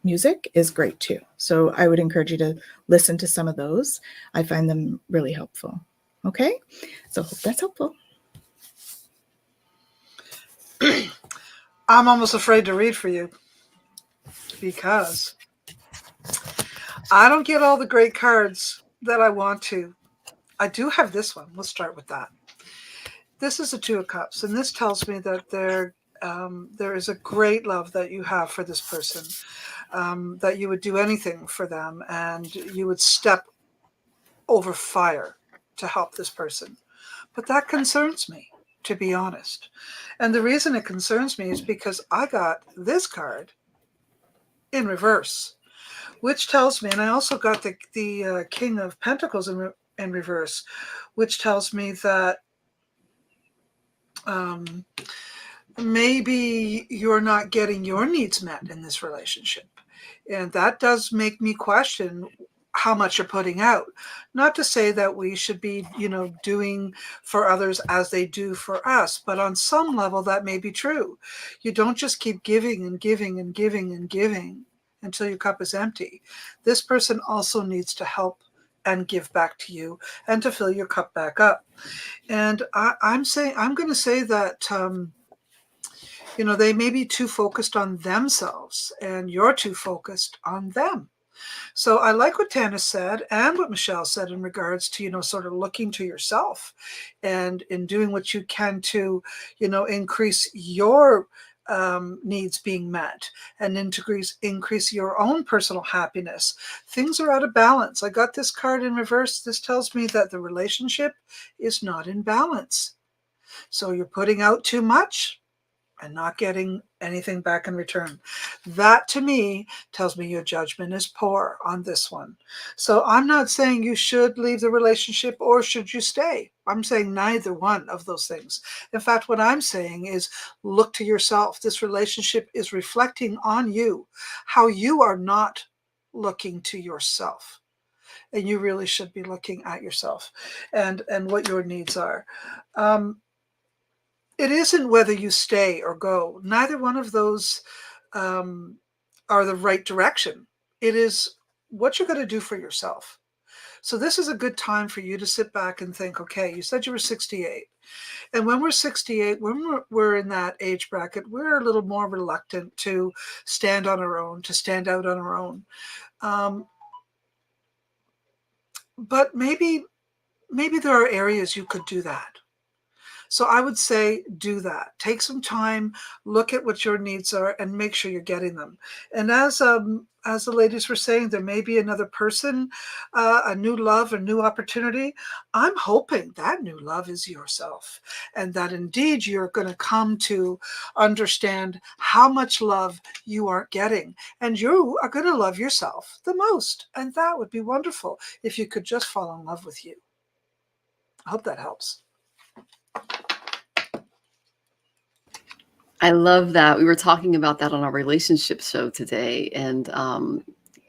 B: music is great too. So I would encourage you to listen to some of those. I find them really helpful. Okay, so hope that's helpful.
C: I'm almost afraid to read for you because I don't get all the great cards that I want to. I do have this one. Let's start with that. This is a Two of Cups, and this tells me that there is a great love that you have for this person, that you would do anything for them, and you would step over fire to help this person. But that concerns me, to be honest. And the reason it concerns me is because I got this card in reverse, which tells me, and I also got the King of Pentacles in reverse, which tells me that maybe you're not getting your needs met in this relationship. And that does make me question how much you're putting out. Not to say that we should be, doing for others as they do for us, but on some level that may be true. You don't just keep giving and giving and giving and giving until your cup is empty. This person also needs to help and give back to you and to fill your cup back up. And I'm going to say that, they may be too focused on themselves and you're too focused on them. So I like what Tanys said and what Michelle said in regards to, sort of looking to yourself and in doing what you can to, increase your needs being met and increase your own personal happiness. Things are out of balance. I got this card in reverse. This tells me that the relationship is not in balance. So you're putting out too much and not getting anything back in return. That to me tells me your judgment is poor on this one. So I'm not saying you should leave the relationship or should you stay. I'm saying neither one of those things. In fact, what I'm saying is look to yourself. This relationship is reflecting on you, how you are not looking to yourself. And you really should be looking at yourself and what your needs are. It isn't whether you stay or go. Neither one of those are the right direction. It is what you're going to do for yourself. So this is a good time for you to sit back and think, okay, you said you were 68. And when we're 68, when we're in that age bracket, we're a little more reluctant to stand on our own, to stand out on our own. But maybe there are areas you could do that. So I would say do that. Take some time, look at what your needs are, and make sure you're getting them. And as the ladies were saying, there may be another person, a new love, a new opportunity. I'm hoping that new love is yourself, and that indeed you're going to come to understand how much love you aren't getting, and you are going to love yourself the most. And that would be wonderful if you could just fall in love with you. I hope that helps.
A: I love that. We were talking about that on our relationship show today. And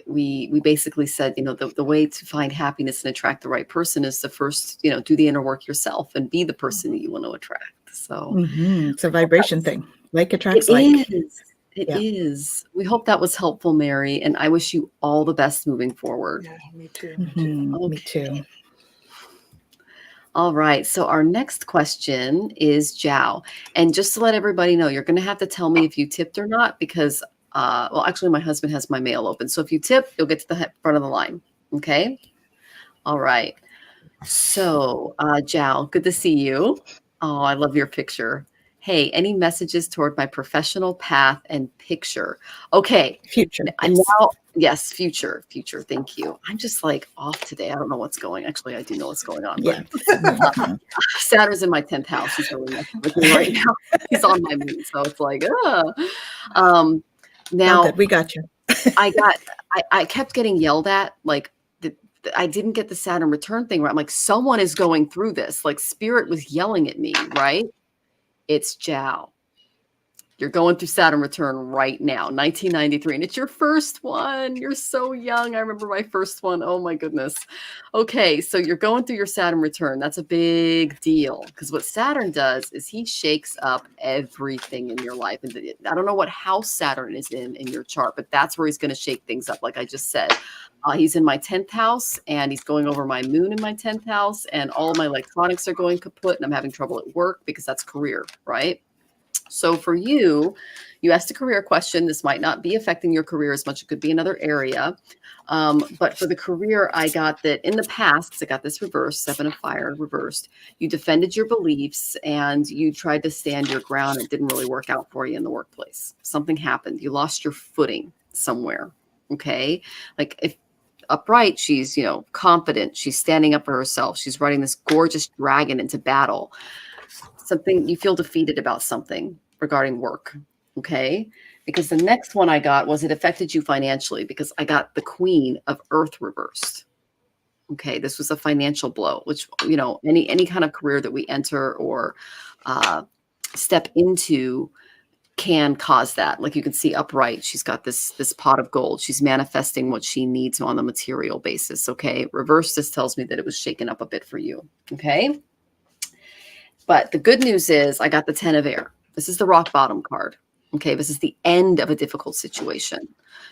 A: we basically said, the way to find happiness and attract the right person is to first, do the inner work yourself and be the person that you want to attract. So
B: It's a vibration thing. Like attracts
A: it
B: like.
A: is. It
B: Yeah.
A: is. We hope that was helpful, Mary. And I wish you all the best moving forward.
C: Yeah, me too. Me too.
B: Me too.
A: All right. So our next question is Jiao. And just to let everybody know, you're going to have to tell me if you tipped or not, because, well, actually, my husband has my mail open. So if you tip, you'll get to the front of the line. Okay. All right. So, Jiao, good to see you. Oh, I love your picture. Hey, any messages toward my professional path and picture? Okay.
B: Future.
A: Now, yes, future. Thank you. I'm just like off today. I don't know what's going. Actually, I do know what's going on.
B: Yeah.
A: Saturn's in my 10th house. He's really messing with me right now. He's on my moon, so it's like, now
B: good. We got you.
A: I kept getting yelled at, like I didn't get the Saturn return thing right. I'm like, someone is going through this. Like Spirit was yelling at me, right? It's Jiao. You're going through Saturn return right now, 1993. And it's your first one. You're so young. I remember my first one. Oh my goodness. Okay. So you're going through your Saturn return. That's a big deal, because what Saturn does is he shakes up everything in your life. And I don't know what house Saturn is in your chart, but that's where he's going to shake things up. Like I just said, he's in my 10th house, and he's going over my moon in my 10th house, and all of my electronics are going kaput, and I'm having trouble at work because that's career, right? So for you asked a career question. This might not be affecting your career as much. It could be another area. But for the career, I got that in the past, because I got this reversed, 7 of Fire reversed. You defended your beliefs and you tried to stand your ground. It didn't really work out for you in the workplace. Something happened. You lost your footing somewhere. Okay. Like if upright, she's, confident. She's standing up for herself. She's riding this gorgeous dragon into battle. Something you feel defeated about something regarding work. Okay. Because the next one I got was it affected you financially, because I got the Queen of Earth reversed. Okay. This was a financial blow, which, any kind of career that we enter or step into can cause that. Like you can see upright, she's got this pot of gold. She's manifesting what she needs on the material basis. Okay. Reverse, this tells me that it was shaken up a bit for you. Okay. But the good news is I got the 10 of Air. This is the rock bottom card. Okay. This is the end of a difficult situation.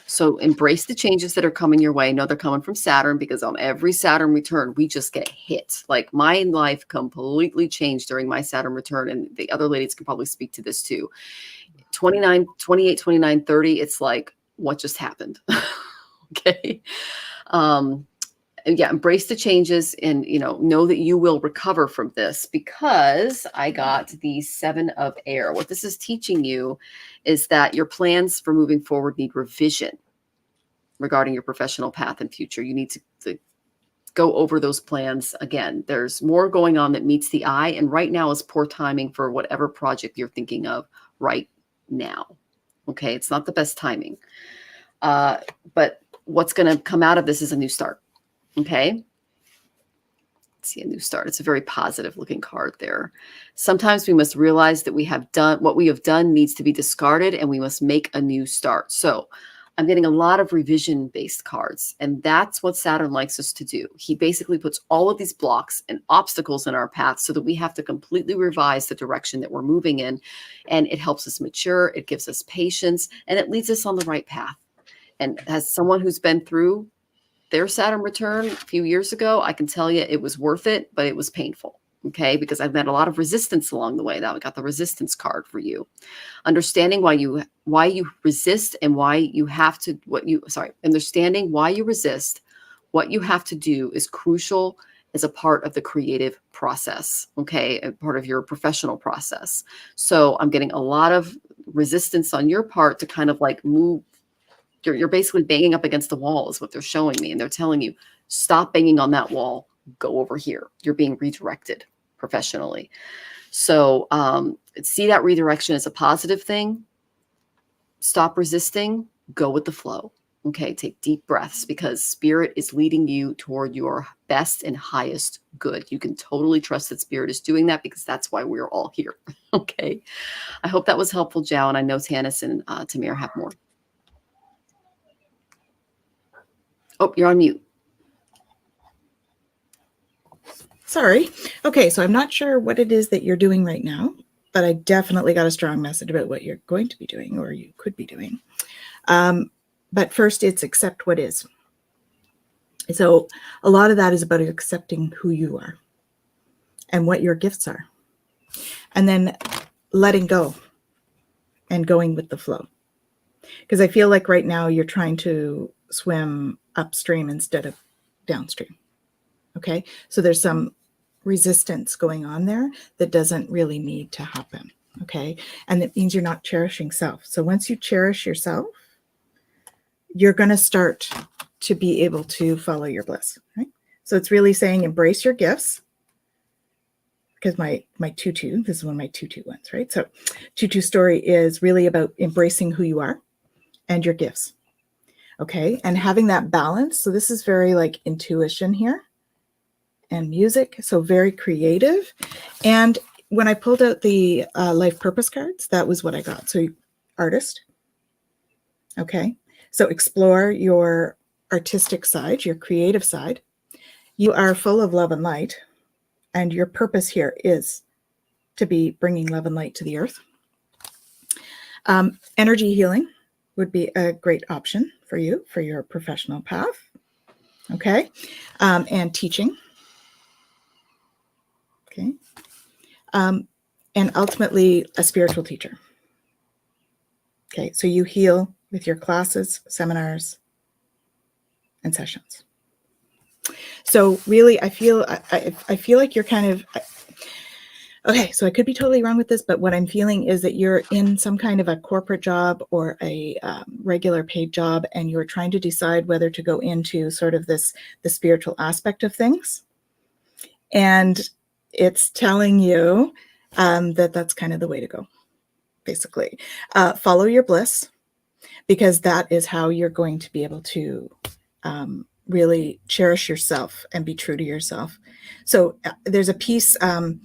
A: So embrace the changes that are coming your way. No, they're coming from Saturn, because on every Saturn return, we just get hit. Like my life completely changed during my Saturn return. And the other ladies can probably speak to this too. 28, 29, 30. It's like, what just happened? Okay. And yeah, embrace the changes and, know that you will recover from this, because I got the 7 of Air. What this is teaching you is that your plans for moving forward need revision regarding your professional path and future. You need to go over those plans again. There's more going on that meets the eye. And right now is poor timing for whatever project you're thinking of right now. Okay. It's not the best timing. But what's going to come out of this is a new start. Okay. Let's see, a new start. It's a very positive looking card there. Sometimes we must realize that what we have done needs to be discarded, and we must make a new start. So I'm getting a lot of revision based cards, and that's what Saturn likes us to do. He basically puts all of these blocks and obstacles in our path so that we have to completely revise the direction that we're moving in. And it helps us mature. It gives us patience, and it leads us on the right path. And as someone who's been through their Saturn return a few years ago, I can tell you it was worth it, but it was painful. Okay. Because I've met a lot of resistance along the way. That I got the resistance card for you. Understanding why you resist and why you have to, understanding why you resist, what you have to do is crucial as a part of the creative process. Okay. A part of your professional process. So I'm getting a lot of resistance on your part to kind of like move. You're basically banging up against the wall is what they're showing me. And they're telling you, stop banging on that wall, go over here. You're being redirected professionally. So see that redirection as a positive thing. Stop resisting, go with the flow. Okay, take deep breaths because spirit is leading you toward your best and highest good. You can totally trust that spirit is doing that because that's why we're all here. Okay. I hope that was helpful, Joe. And I know Tanys and Tamir have more. Oh, you're on mute.
B: Sorry. Okay, so I'm not sure what it is that you're doing right now, but I definitely got a strong message about what you're going to be doing or you could be doing. But first, it's accept what is. So a lot of that is about accepting who you are and what your gifts are. And then letting go and going with the flow. Because I feel like right now you're trying to swim upstream instead of downstream. Okay, so there's some resistance going on there that doesn't really need to happen. Okay, and it means you're not cherishing self. So once you cherish yourself, you're going to start to be able to follow your bliss. Right? So it's really saying embrace your gifts. Because my tutu, this is one of my tutu ones, right? So tutu story is really about embracing who you are and your gifts. Okay, and having that balance. So this is very like intuition here and music, so very creative. And when I pulled out the life purpose cards, that was what I got. So artist. Okay, so explore your artistic side, your creative side. You are full of love and light, and your purpose here is to be bringing love and light to the earth. Energy healing would be a great option for you for your professional path. Okay, and teaching. Okay, and ultimately a spiritual teacher. Okay, so you heal with your classes, seminars, and sessions. So really, I feel like you're kind of, okay, so I could be totally wrong with this, but what I'm feeling is that you're in some kind of a corporate job or a regular paid job, and you're trying to decide whether to go into sort of the spiritual aspect of things. And it's telling you that that's kind of the way to go, basically. Follow your bliss, because that is how you're going to be able to really cherish yourself and be true to yourself. So there's a piece of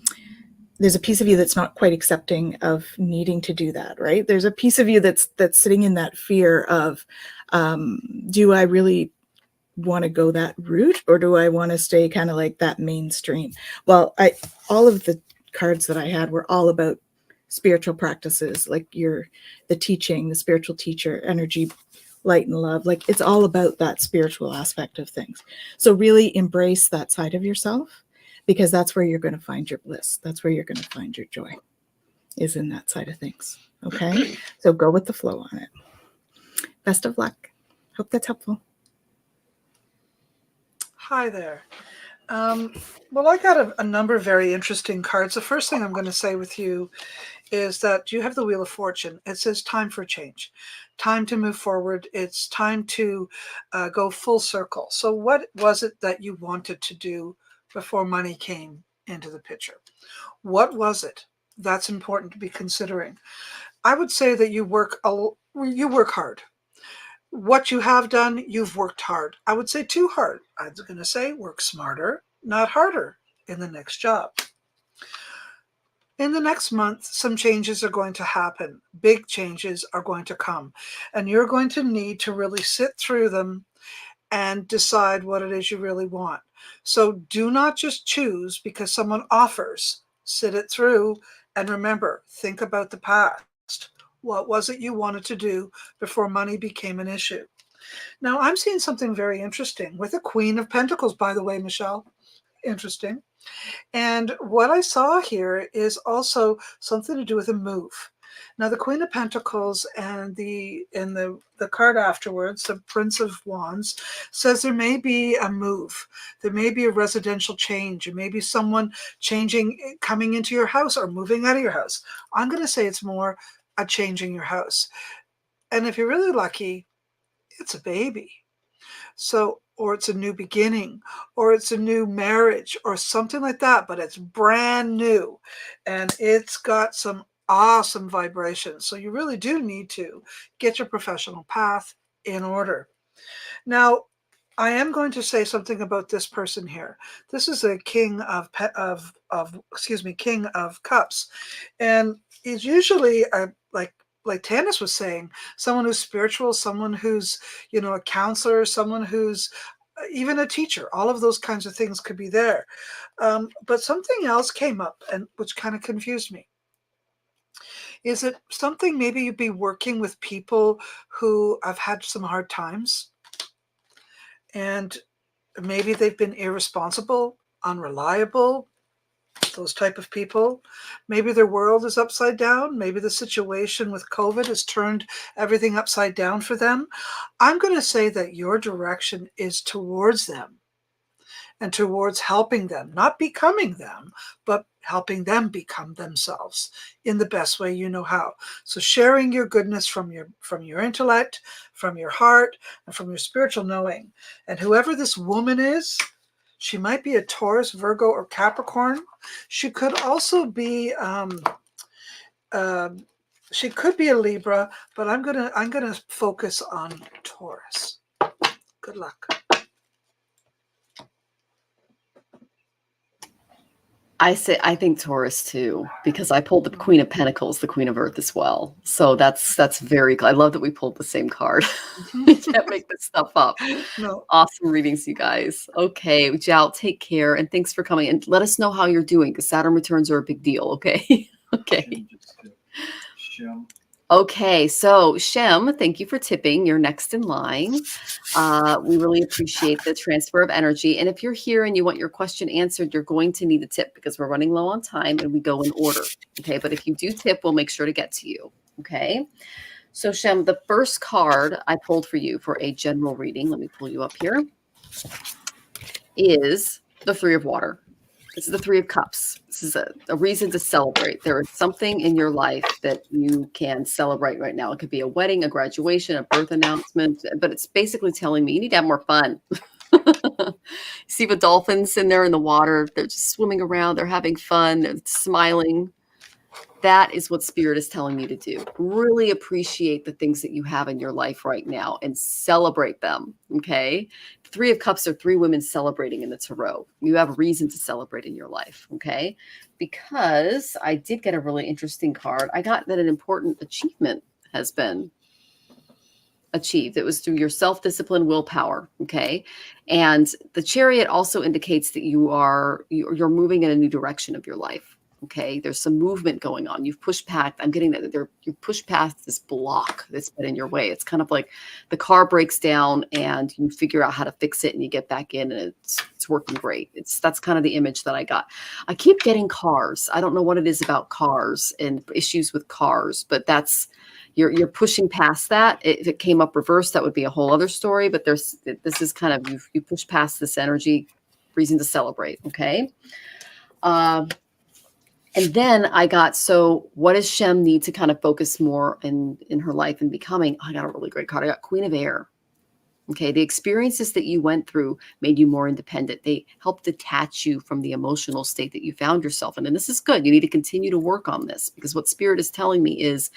B: you that's not quite accepting of needing to do that, right? There's a piece of you that's sitting in that fear of, do I really want to go that route, or do I want to stay kind of like that mainstream? Well, all of the cards that I had were all about spiritual practices, like the teaching, the spiritual teacher, energy, light and love. Like it's all about that spiritual aspect of things. So really embrace that side of yourself, because that's where you're going to find your bliss. That's where you're going to find your joy, is in that side of things. Okay, so go with the flow on it. Best of luck. Hope that's helpful.
C: Hi there. Well, I got a number of very interesting cards. The first thing I'm going to say with you is that you have the Wheel of Fortune. It says time for change, time to move forward. It's time to go full circle. So what was it that you wanted to do before money came into the picture? What was it? That's important to be considering. I would say that you work hard. What you have done, you've worked hard. I would say too hard. I was going to say work smarter, not harder in the next job. In the next month, some changes are going to happen. Big changes are going to come. And you're going to need to really sit through them and decide what it is you really want. So do not just choose because someone offers. Sit it through and remember, think about the past. What was it you wanted to do before money became an issue? Now, I'm seeing something very interesting with the Queen of Pentacles, by the way, Michelle. Interesting. And what I saw here is also something to do with a move. Now, the Queen of Pentacles and the card afterwards, the Prince of Wands, says there may be a move. There may be a residential change. It may be someone changing, coming into your house or moving out of your house. I'm going to say it's more a change in your house. And if you're really lucky, it's a baby. So, or it's a new beginning, or it's a new marriage, or something like that, but it's brand new and it's got some awesome vibrations. So you really do need to get your professional path in order. Now, I am going to say something about this person here. This is a king of king of cups, and he's usually like Tanys was saying, someone who's spiritual, someone who's a counselor, someone who's even a teacher. All of those kinds of things could be there. But something else came up, and which kind of confused me. Is it something maybe you'd be working with people who have had some hard times? And maybe they've been irresponsible, unreliable, those type of people. Maybe their world is upside down. Maybe the situation with COVID has turned everything upside down for them. I'm going to say that your direction is towards them and towards helping them, not becoming them, but helping them become themselves in the best way you know how. So sharing your goodness from your intellect, from your heart, and from your spiritual knowing. And whoever this woman is, she might be a Taurus, Virgo, or Capricorn. She could also be she could be a Libra, but I'm gonna focus on Taurus. Good luck.
A: I think Taurus too, because I pulled the Queen of Pentacles, the Queen of Earth as well. So that's very, I love that we pulled the same card. You can't make this stuff up.
C: No.
A: Awesome readings, you guys. Okay, Jal, take care. And thanks for coming. And let us know how you're doing, because Saturn returns are a big deal. Okay. Okay. Okay, so Shem, thank you for tipping. You're next in line. We really appreciate the transfer of energy. And if you're here and you want your question answered, you're going to need a tip, because we're running low on time and we go in order. Okay, but if you do tip, we'll make sure to get to you. Okay, so Shem, the first card I pulled for you for a general reading, let me pull you up here, is the Three of Water. This is the Three of Cups. This is a reason to celebrate. There is something in your life that you can celebrate right now. It could be a wedding, a graduation, a birth announcement, but it's basically telling me you need to have more fun. See the dolphins in there in the water. They're just swimming around. They're having fun. They're smiling. That is what Spirit is telling me to do. Really appreciate the things that you have in your life right now and celebrate them, okay? The Three of Cups are three women celebrating in the Tarot. You have a reason to celebrate in your life, okay? Because I did get a really interesting card. I got that an important achievement has been achieved. It was through your self-discipline, willpower, okay? And the Chariot also indicates that you're moving in a new direction of your life. Okay, there's some movement going on. You've pushed past, I'm getting that you pushed past this block that's been in your way. It's kind of like the car breaks down and you figure out how to fix it and you get back in and it's working great. That's kind of the image that I got. I keep getting cars. I don't know what it is about cars and issues with cars, but that's, you're pushing past that. If it came up reversed, that would be a whole other story, but this is kind of, you push past this energy, reason to celebrate. Okay. And then I got, so what does Shem need to kind of focus more in her life and becoming? I got a really great card. I got Queen of Air. Okay. The experiences that you went through made you more independent. They helped detach you from the emotional state that you found yourself in. And this is good. You need to continue to work on this, because what Spirit is telling me is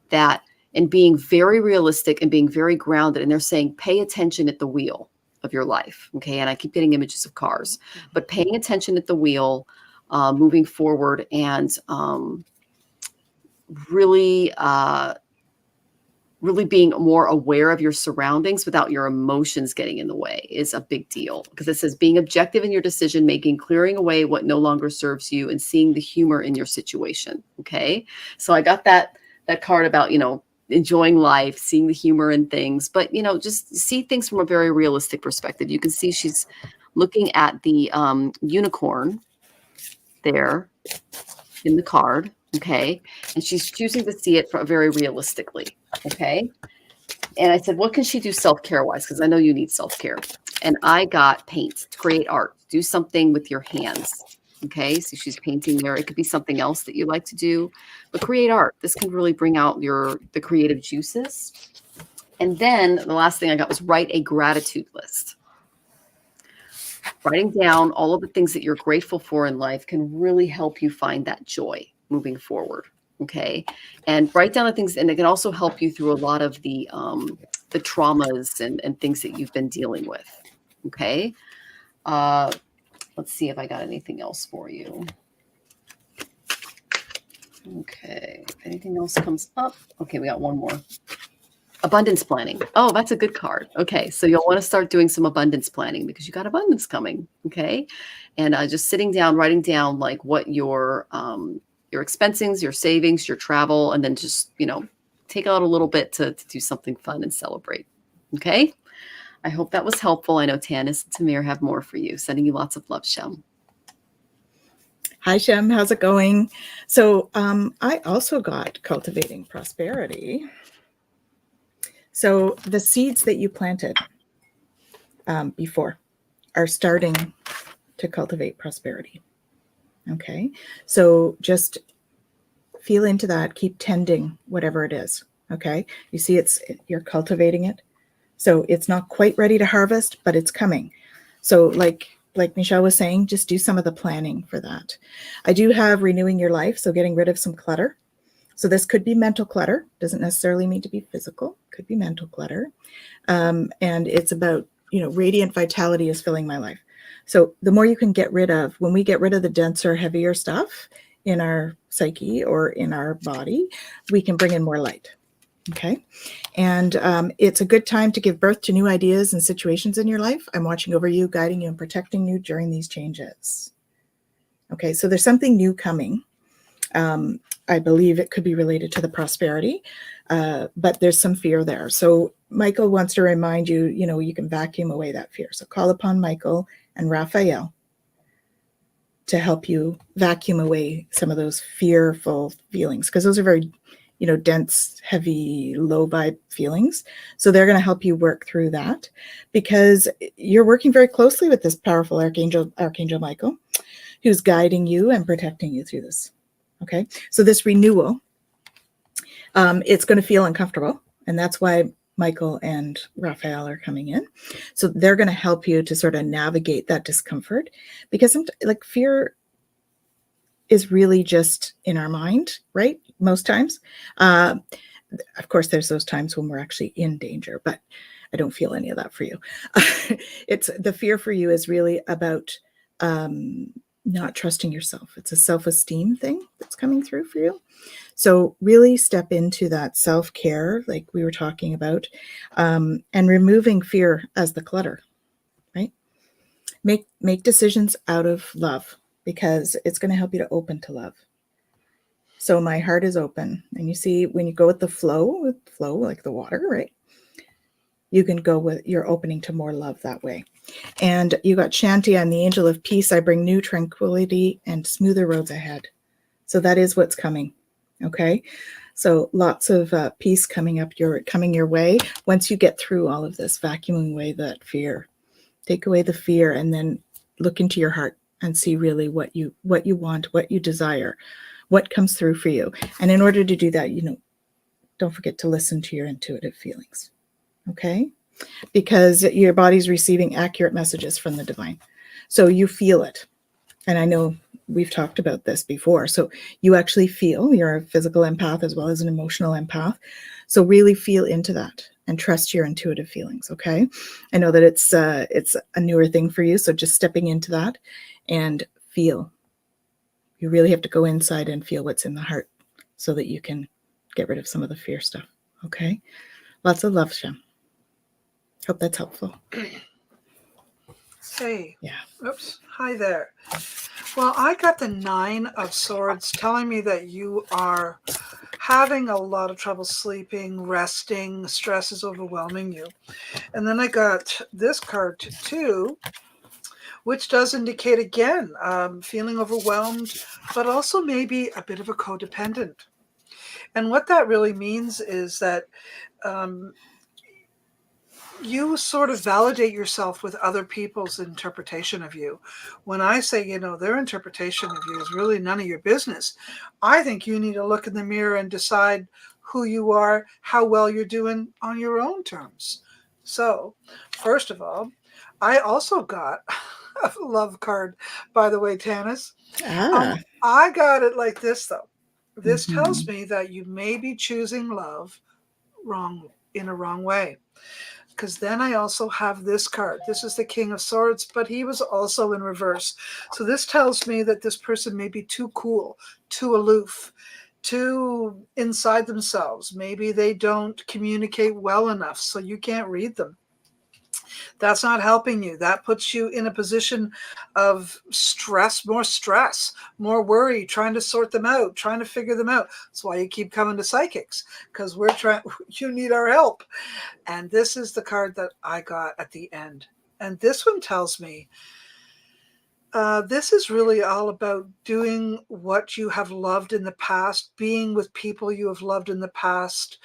A: that in being very realistic and being very grounded, and they're saying, pay attention at the wheel of your life. Okay. And I keep getting images of cars, but paying attention at the wheel, moving forward, and really being more aware of your surroundings without your emotions getting in the way is a big deal, because it says being objective in your decision making, clearing away what no longer serves you, and seeing the humor in your situation. Okay, so I got that card about enjoying life, seeing the humor in things, but just see things from a very realistic perspective. You can see she's looking at the unicorn there in the card, okay, and she's choosing to see it very realistically, okay. And I said, what can she do self-care wise, because I know you need self-care. And I got paint, create art, do something with your hands. Okay, so she's painting there. It could be something else that you like to do, but create art. This can really bring out the creative juices. And then the last thing I got was write a gratitude list. Writing down all of the things that you're grateful for in life can really help you find that joy moving forward. Okay. And write down the things, and it can also help you through a lot of the the traumas and things that you've been dealing with. Okay. Let's see if I got anything else for you. Okay. If anything else comes up. Okay, we got one more. Abundance planning. Oh, that's a good card. Okay, so you'll want to start doing some abundance planning because you got abundance coming. Okay, and just sitting down, writing down like what your expensings, your savings, your travel, and then just take out a little bit to do something fun and celebrate. Okay, I hope that was helpful. I know Tanys and Tamir have more for you. Sending you lots of love, Shem.
B: Hi, Shem. How's it going? So I also got Cultivating Prosperity. So the seeds that you planted before are starting to cultivate prosperity. Okay. So just feel into that. Keep tending whatever it is. Okay. You see you're cultivating it. So it's not quite ready to harvest, but it's coming. So like Michelle was saying, just do some of the planning for that. I do have renewing your life. So getting rid of some clutter. So this could be mental clutter. Doesn't necessarily mean to be physical. Could be mental clutter. And it's about, radiant vitality is filling my life. So the more you can get rid of, when we get rid of the denser, heavier stuff in our psyche or in our body, we can bring in more light. Okay. And it's a good time to give birth to new ideas and situations in your life. I'm watching over you, guiding you, and protecting you during these changes. Okay. So there's something new coming. I believe it could be related to the prosperity, but there's some fear there. So Michael wants to remind you, you can vacuum away that fear. So call upon Michael and Raphael to help you vacuum away some of those fearful feelings, because those are very, dense, heavy, low vibe feelings. So they're going to help you work through that, because you're working very closely with this powerful Archangel Michael, who's guiding you and protecting you through this. Okay, so this renewal, it's going to feel uncomfortable, and that's why Michael and Raphael are coming in. So they're going to help you to sort of navigate that discomfort, because fear is really just in our mind, right? Most times. Of course, there's those times when we're actually in danger, but I don't feel any of that for you. It's the fear for you is really about not trusting yourself. It's a self-esteem thing that's coming through for you. So really step into that self-care, like we were talking about, and removing fear as the clutter, right? Make decisions out of love, because it's going to help you to open to love. So my heart is open. And you see, when you go with the flow like the water, right? You can go with, you're opening to more love that way. And you got Shanti and the Angel of Peace. I bring new tranquility and smoother roads ahead. So that is what's coming. Okay. So lots of peace coming your way. Once you get through all of this, vacuuming away that fear, take away the fear, and then look into your heart and see really what you want, what you desire, what comes through for you. And in order to do that, don't forget to listen to your intuitive feelings. Okay. Because your body's receiving accurate messages from the divine. So you feel it. And I know we've talked about this before. So you actually feel, you're a physical empath as well as an emotional empath. So really feel into that and trust your intuitive feelings. Okay. I know that it's a newer thing for you. So just stepping into that and feel. You really have to go inside and feel what's in the heart so that you can get rid of some of the fear stuff. Okay. Lots of love, Shem. Hope that's helpful.
C: Hey.
B: Yeah.
C: Oops. Hi there. Well, I got the 9 of Swords telling me that you are having a lot of trouble sleeping, resting, stress is overwhelming you. And then I got this card too, which does indicate again, feeling overwhelmed, but also maybe a bit of a codependent. And what that really means is that you sort of validate yourself with other people's interpretation of you. When I say, their interpretation of you is really none of your business, I think you need to look in the mirror and decide who you are, how well you're doing on your own terms. So, first of all, I also got a love card, by the way, Tanys. I got it like this, though. This tells me that you may be choosing love wrongly. in a wrong way. Because then I also have this card. This is the King of Swords, but he was also in reverse. So this tells me that this person may be too cool, too aloof, too inside themselves. Maybe they don't communicate well enough, so you can't read them. That's not helping you. That puts you in a position of stress, more worry, trying to sort them out, trying to figure them out. That's why you keep coming to psychics, because you need our help. And this is the card that I got at the end. And this one tells me, this is really all about doing what you have loved in the past, being with people you have loved in the past,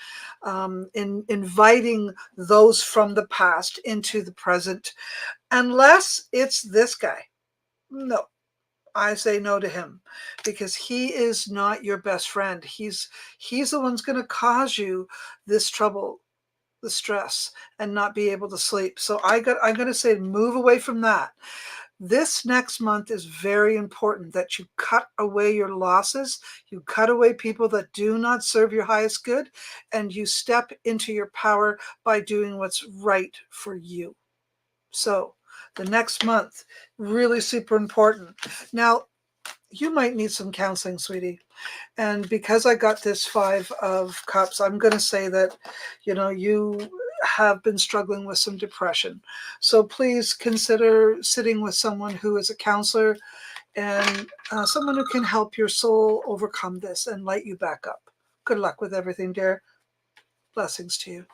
C: inviting those from the past into the present, unless it's this guy. No, I say no to him, because he is not your best friend. He's the one's going to cause you this trouble, the stress, and not be able to sleep. So I'm going to say move away from that. This next month is very important that you cut away your losses, you cut away people that do not serve your highest good, and you step into your power by doing what's right for you. So the next month, really super important. Now, you might need some counseling, sweetie. And because I got this 5 of Cups, I'm going to say that, you have been struggling with some depression. So please consider sitting with someone who is a counselor and someone who can help your soul overcome this and light you back up. Good luck with everything, dear. Blessings to you.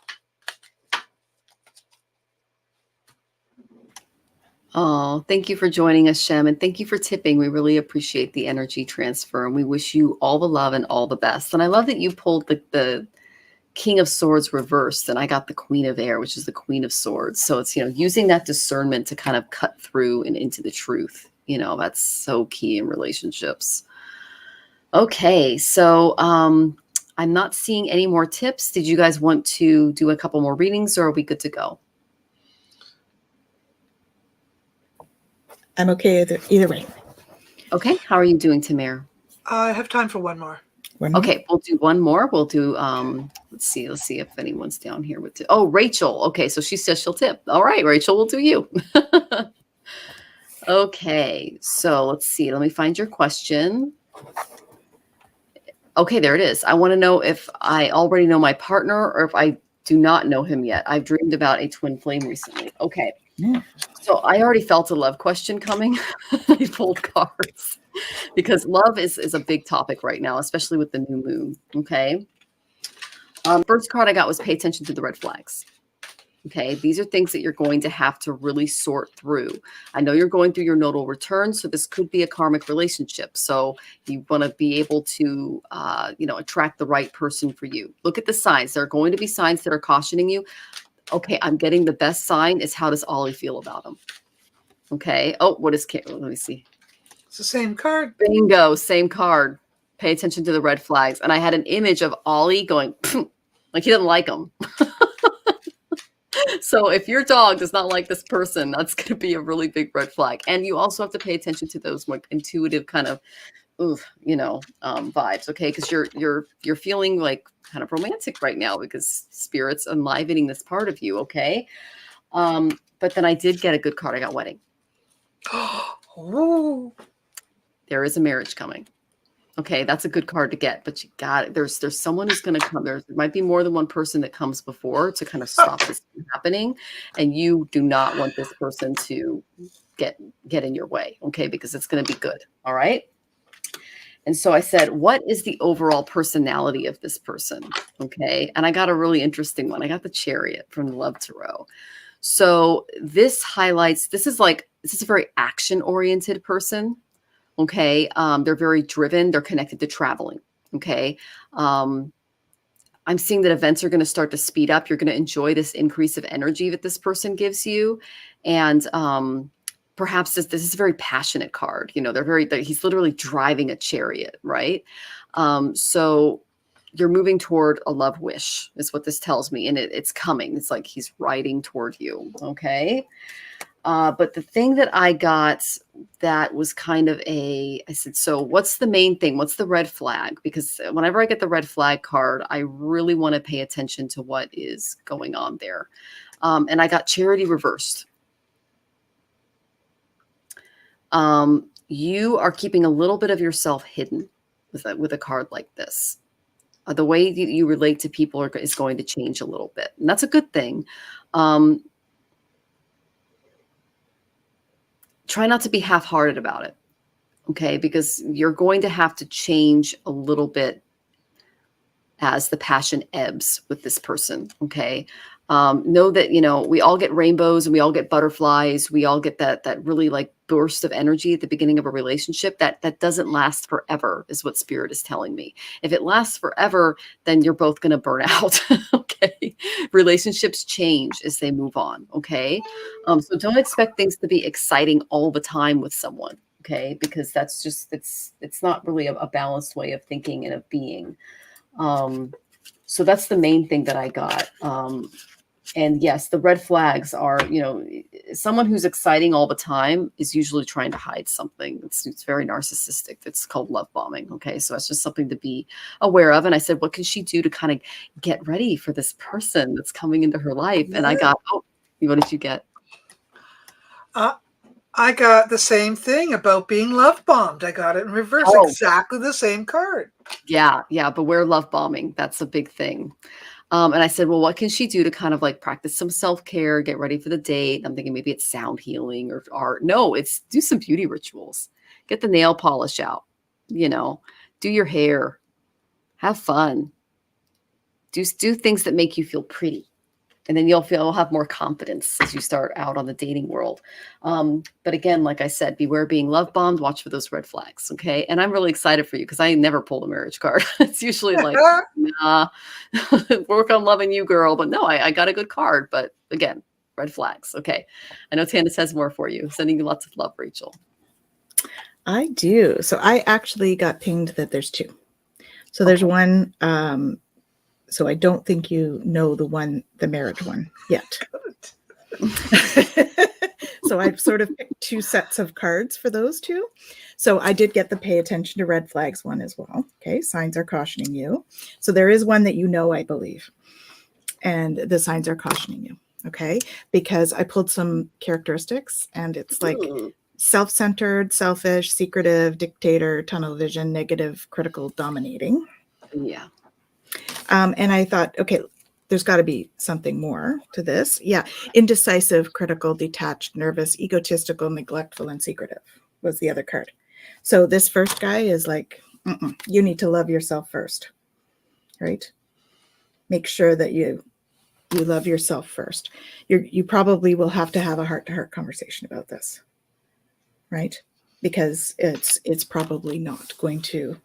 A: Oh, thank you for joining us, Shem, and thank you for tipping. We really appreciate the energy transfer, and we wish you all the love and all the best. And I love that you pulled the King of Swords reversed, and I got the Queen of Air, which is the Queen of Swords. So it's, using that discernment to kind of cut through and into the truth. That's so key in relationships. Okay, so I'm not seeing any more tips. Did you guys want to do a couple more readings, or are we good to go?
B: I'm okay either way.
A: Okay, how are you doing, Tamare?
C: I have time for one more.
A: Okay, we'll do one more. We'll do, let's see if anyone's down here with, Rachel. Okay, so she says she'll tip. All right, Rachel, we'll do you. Okay, so let's see. Let me find your question. Okay, there it is. I want to know if I already know my partner or if I do not know him yet. I've dreamed about a twin flame recently. Okay. Yeah. So I already felt a love question coming. I pulled cards because love is a big topic right now, especially with the new moon. Okay. First card I got was pay attention to the red flags. Okay. These are things that you're going to have to really sort through. I know you're going through your nodal return, so this could be a karmic relationship. So you want to be able to, attract the right person for you. Look at the signs. There are going to be signs that are cautioning you. Okay, I'm getting the best sign is how does Ollie feel about him? Okay. Oh, what is let me see.
C: It's the same card.
A: Bingo, same card. Pay attention to the red flags. And I had an image of Ollie going, like he doesn't like him. So if your dog does not like this person, that's going to be a really big red flag. And you also have to pay attention to those more intuitive kind of, vibes. Okay, because you're feeling like kind of romantic right now because spirit's enlivening this part of you. Okay, but then I did get a good card. I got wedding.
C: Ooh.
A: There is a marriage coming. Okay, that's a good card to get, but you got it. There's someone who's going to come. There might be more than one person that comes before to kind of stop this from happening, and you do not want this person to get in your way. Okay, because it's going to be good. All right. And so I said, what is the overall personality of this person? Okay. And I got a really interesting one. I got the Chariot from the Love Tarot. So this highlights, this is a very action-oriented person. Okay. They're very driven. They're connected to traveling. Okay. I'm seeing that events are going to start to speed up. You're going to enjoy this increase of energy that this person gives you. And, perhaps this is a very passionate card. He's literally driving a chariot, right? So you're moving toward a love wish is what this tells me. And it's coming. It's like he's riding toward you. Okay. But the thing that I got that was kind of I said, so what's the main thing? What's the red flag? Because whenever I get the red flag card, I really want to pay attention to what is going on there. And I got charity reversed. You are keeping a little bit of yourself hidden with a card like this. The way you relate to people is going to change a little bit. And that's a good thing. Try not to be half-hearted about it, okay? Because you're going to have to change a little bit as the passion ebbs with this person, okay? Know that, we all get rainbows and we all get butterflies. We all get that really like burst of energy at the beginning of a relationship that doesn't last forever, is what Spirit is telling me. If it lasts forever, then you're both going to burn out, okay? Relationships change as they move on, okay? So don't expect things to be exciting all the time with someone, okay? Because that's just, it's not really a balanced way of thinking and of being. So that's the main thing that I got. And yes, the red flags are, someone who's exciting all the time is usually trying to hide something. It's very narcissistic. It's called love bombing. Okay. So that's just something to be aware of. And I said, what can she do to kind of get ready for this person that's coming into her life? And I got, what did you get?
C: I got the same thing about being love bombed. I got it in reverse. Exactly the same card.
A: Yeah. Beware love bombing. That's a big thing. And I said, well, what can she do to kind of like practice some self-care, get ready for the date? I'm thinking maybe it's sound healing or art. No, it's do some beauty rituals. Get the nail polish out, do your hair, have fun. Do things that make you feel pretty. And then you'll have more confidence as you start out on the dating world. But again, like I said, beware being love bombed. Watch for those red flags. Okay. And I'm really excited for you because I never pulled a marriage card. It's usually like, nah, work on loving you, girl. But no, I got a good card. But again, red flags. Okay. I know Tanys has more for you. Sending you lots of love, Rachel.
B: I do. So I actually got pinged that there's two. So there's one. So I don't think you know the marriage one yet. So I've sort of picked two sets of cards for those two. So I did get the pay attention to red flags one as well. Okay. Signs are cautioning you. So there is one that I believe. And the signs are cautioning you. Okay. Because I pulled some characteristics and it's like self-centered, selfish, secretive, dictator, tunnel vision, negative, critical, dominating.
A: Yeah.
B: And I thought, okay, there's got to be something more to this. Yeah. Indecisive, critical, detached, nervous, egotistical, neglectful, and secretive was the other card. So this first guy is like, you need to love yourself first, right? Make sure that you love yourself first. You probably will have to have a heart-to-heart conversation about this, right? Because it's probably not going to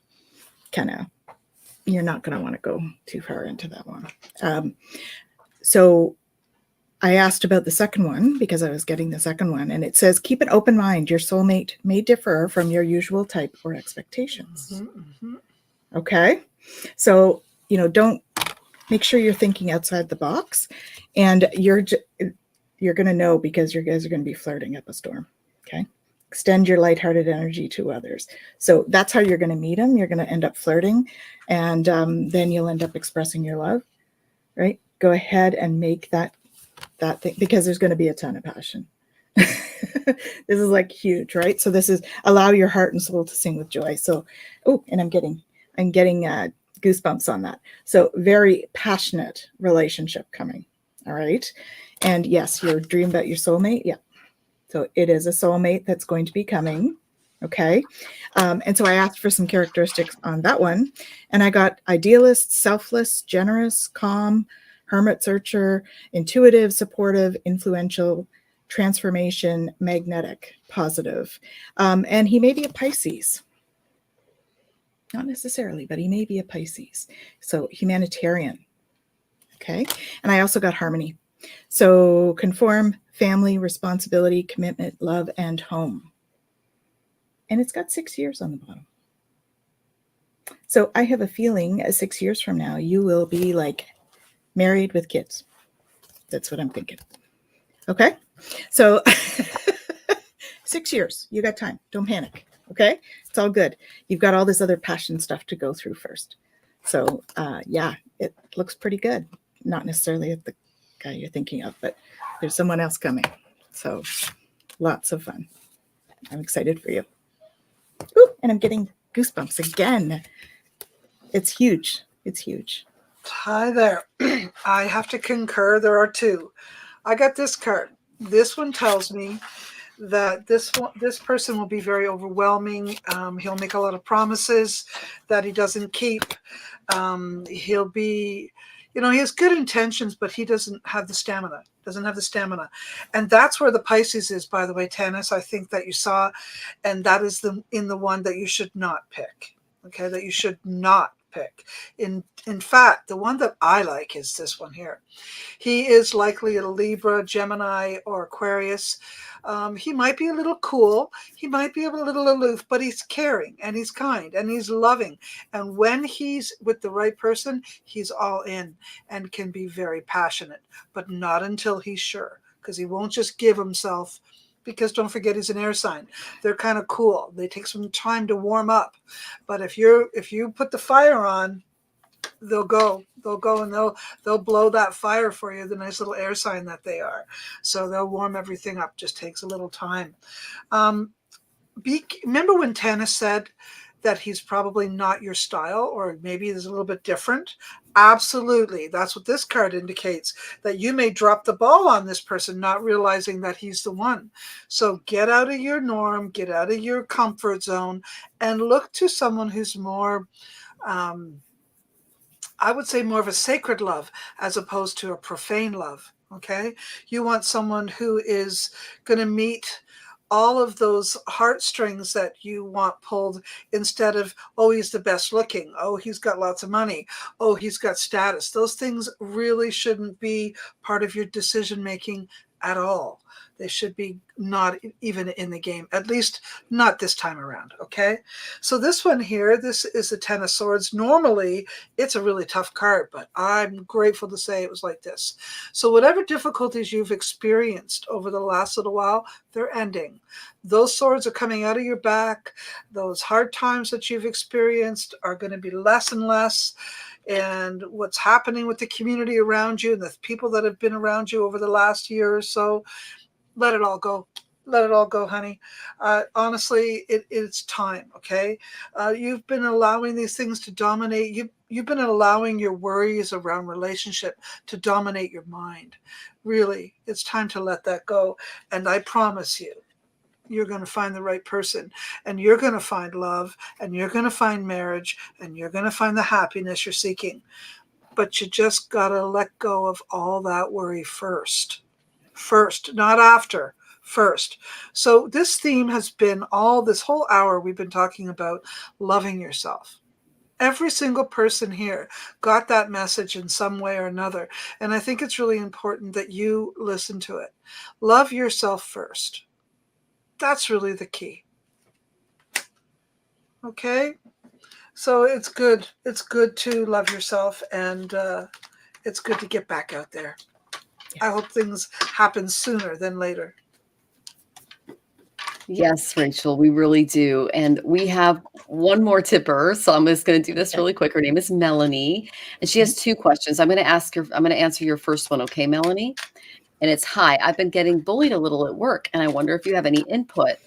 B: you're not going to want to go too far into that one. So I asked about the second one because I was getting the second one, and it says, keep an open mind. Your soulmate may differ from your usual type or expectations. Okay. So, don't make sure you're thinking outside the box, and you're going to know because you guys are going to be flirting up a storm. Okay. Extend your lighthearted energy to others. So that's how you're going to meet them. You're going to end up flirting, and then you'll end up expressing your love, right? Go ahead and make that thing, because there's going to be a ton of passion. This is like huge, right? So this is allow your heart and soul to sing with joy. So, and I'm getting goosebumps on that. So very passionate relationship coming. All right. And yes, your dream about your soulmate. Yeah. So it is a soulmate that's going to be coming. Okay. And so I asked for some characteristics on that one, and I got idealist, selfless, generous, calm, hermit searcher, intuitive, supportive, influential, transformation, magnetic, positive. And he may be a Pisces. Not necessarily, but he may be a Pisces. So humanitarian. Okay. And I also got harmony. So conform, family, responsibility, commitment, love, and home. And it's got 6 years on the bottom. So I have a feeling 6 years from now, you will be like married with kids. That's what I'm thinking. Okay. So 6 years, you got time. Don't panic. Okay. It's all good. You've got all this other passion stuff to go through first. So yeah, it looks pretty good. Not necessarily at the guy you're thinking of, but there's someone else coming. So lots of fun. I'm excited for you. Ooh, and I'm getting goosebumps again. It's huge. It's huge.
C: Hi there. I have to concur. There are two. I got this card. This one tells me that this person will be very overwhelming. He'll make a lot of promises that he doesn't keep. He'll be, he has good intentions, but he doesn't have the stamina. And that's where the Pisces is, by the way, Tanys. I think that you saw, and that is the one that you should not pick. Okay, that you should not pick. In fact, the one that I like is this one here. He is likely a Libra, Gemini, or Aquarius. He might be a little cool. He might be a little aloof, but he's caring and he's kind and he's loving. And when he's with the right person, he's all in and can be very passionate, but not until he's sure, because he won't just give himself. Because don't forget, he's an air sign. They're kind of cool. They take some time to warm up. But if you put the fire on, they'll go and they'll blow that fire for you, the nice little air sign that they are. So they'll warm everything up. Just takes a little time. Remember when Tanys said that he's probably not your style, or maybe he's a little bit different? Absolutely. That's what this card indicates, that you may drop the ball on this person, not realizing that he's the one. So get out of your norm, get out of your comfort zone, and look to someone who's more, I would say, more of a sacred love as opposed to a profane love. Okay. You want someone who is going to meet all of those heartstrings that you want pulled, instead of, oh, he's the best looking, oh, he's got lots of money, oh, he's got status. Those things really shouldn't be part of your decision making at all. They should be not even in the game, at least not this time around. Okay. So this one here, this is the Ten of Swords. Normally it's a really tough card, but I'm grateful to say it was like this. So whatever difficulties you've experienced over the last little while, they're ending. Those swords are coming out of your back. Those hard times that you've experienced are going to be less and less. And what's happening with the community around you and the people that have been around you over the last year or so, let it all go. Let it all go, honey. Honestly, it's time, okay? You've been allowing these things to dominate. You've been allowing your worries around relationship to dominate your mind. Really, it's time to let that go. And I promise you, you're going to find the right person, and you're going to find love, and you're going to find marriage, and you're going to find the happiness you're seeking. But you just got to let go of all that worry first, not after, first. So this theme has been this whole hour we've been talking about loving yourself. Every single person here got that message in some way or another. And I think it's really important that you listen to it. Love yourself first. That's really the key. Okay? So it's good. It's good to love yourself, and it's good to get back out there. I hope things happen sooner than later.
A: Yes, Rachel, we really do. And we have one more tipper. So I'm just going to do this really quick. Her name is Melanie, and she has two questions. I'm going to answer your first one. Okay, Melanie? And it's, hi, I've been getting bullied a little at work, and I wonder if you have any input.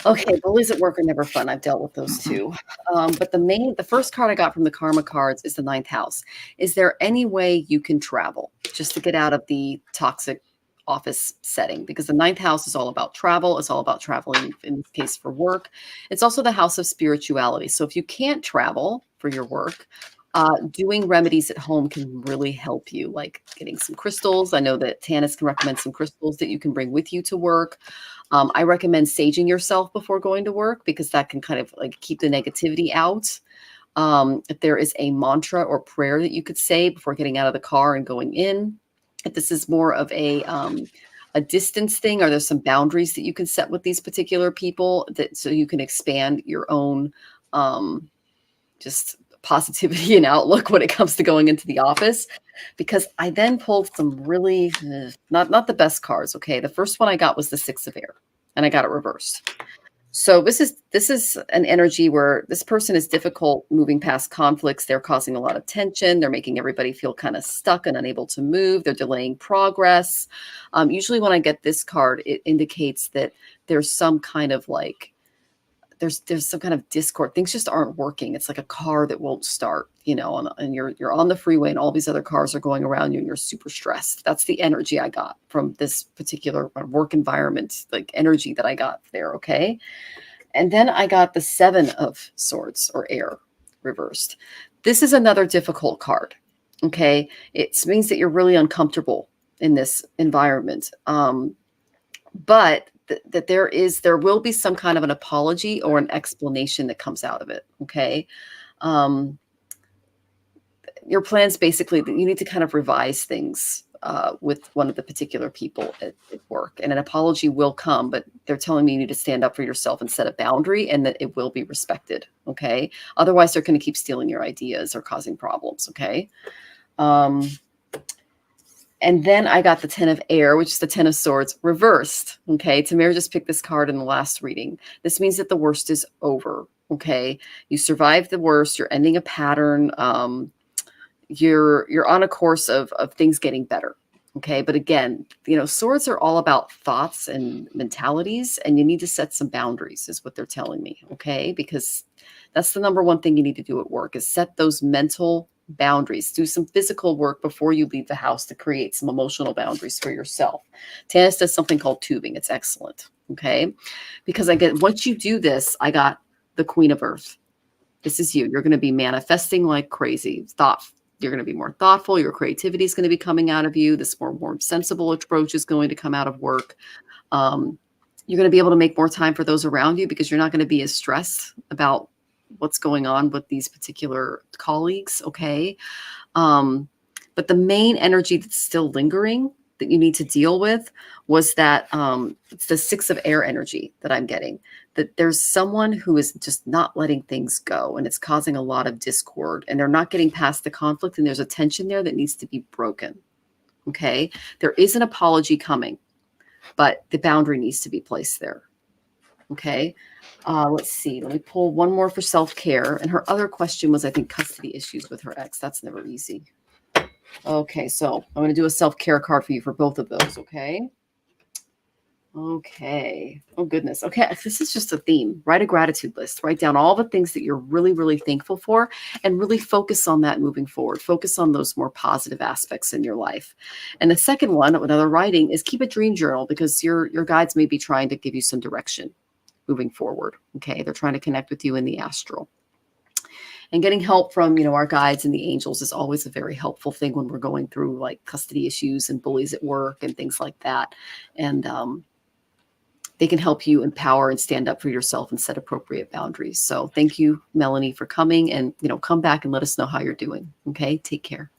A: Okay, bullies at work are never fun. I've dealt with those too. But the first card I got from the Karma cards is the 9th house. Is there any way you can travel just to get out of the toxic office setting? Because the 9th house is all about travel. It's all about traveling, in this case, for work. It's also the house of spirituality. So if you can't travel for your work, doing remedies at home can really help you, like getting some crystals. I know that Tanys can recommend some crystals that you can bring with you to work. I recommend saging yourself before going to work, because that can kind of like keep the negativity out. If there is a mantra or prayer that you could say before getting out of the car and going in, if this is more of a distance thing, or there's some boundaries that you can set with these particular people, that so you can expand your own just positivity and outlook when it comes to going into the office, because I then pulled some really not the best cards. Okay, the first one I got was the Six of Air, and I got it reversed. So this is an energy where this person is difficult moving past conflicts. They're causing a lot of tension. They're making everybody feel kind of stuck and unable to move. They're delaying progress. Usually when I get this card, it indicates that there's some kind of like, there's some kind of discord. Things just aren't working. It's like a car that won't start, you know, and you're on the freeway and all these other cars are going around you and you're super stressed. That's the energy I got from this particular work environment, like energy that I got there. Okay. And then I got the Seven of Swords, or Air, reversed. This is another difficult card. Okay. It means that you're really uncomfortable in this environment. But that there will be some kind of an apology or an explanation that comes out of it. Okay. Your plans, basically, that you need to kind of revise things with one of the particular people at work, and an apology will come, but they're telling me you need to stand up for yourself and set a boundary, and that it will be respected. Okay. Otherwise they're going to keep stealing your ideas or causing problems. Okay. And then I got the Ten of Air, which is the Ten of Swords reversed. Okay. Tamare just picked this card in the last reading. This means that the worst is over. Okay. You survived the worst. You're ending a pattern. You're on a course of things getting better. Okay. But again, you know, swords are all about thoughts and mentalities, and you need to set some boundaries is what they're telling me. Okay. Because that's the number one thing you need to do at work, is set those mental boundaries. Do some physical work before you leave the house to create some emotional boundaries for yourself. Tanys does something called tubing. It's excellent. Okay. Because once you do this, I got the Queen of Earth. This is you. You're going to be manifesting like crazy. You're going to be more thoughtful. Your creativity is going to be coming out of you. This more warm, sensible approach is going to come out of work. You're going to be able to make more time for those around you, because you're not going to be as stressed about what's going on with these particular colleagues. Okay. But the main energy that's still lingering that you need to deal with was that it's the Six of Air energy that I'm getting, that there's someone who is just not letting things go, and it's causing a lot of discord, and they're not getting past the conflict, and there's a tension there that needs to be broken. Okay. There is an apology coming, but the boundary needs to be placed there. Okay. Let's see. Let me pull one more for self-care. And her other question was, I think, custody issues with her ex. That's never easy. Okay. So I'm going to do a self-care card for you for both of those. Okay. Okay. Oh, goodness. Okay. This is just a theme. Write a gratitude list. Write down all the things that you're really, really thankful for, and really focus on that moving forward. Focus on those more positive aspects in your life. And the second one, another writing, is keep a dream journal, because your guides may be trying to give you some direction moving forward. Okay. They're trying to connect with you in the astral. And getting help from, our guides and the angels is always a very helpful thing when we're going through like custody issues and bullies at work and things like that. And they can help you empower and stand up for yourself and set appropriate boundaries. So thank you, Melanie, for coming, and, come back and let us know how you're doing. Okay. Take care.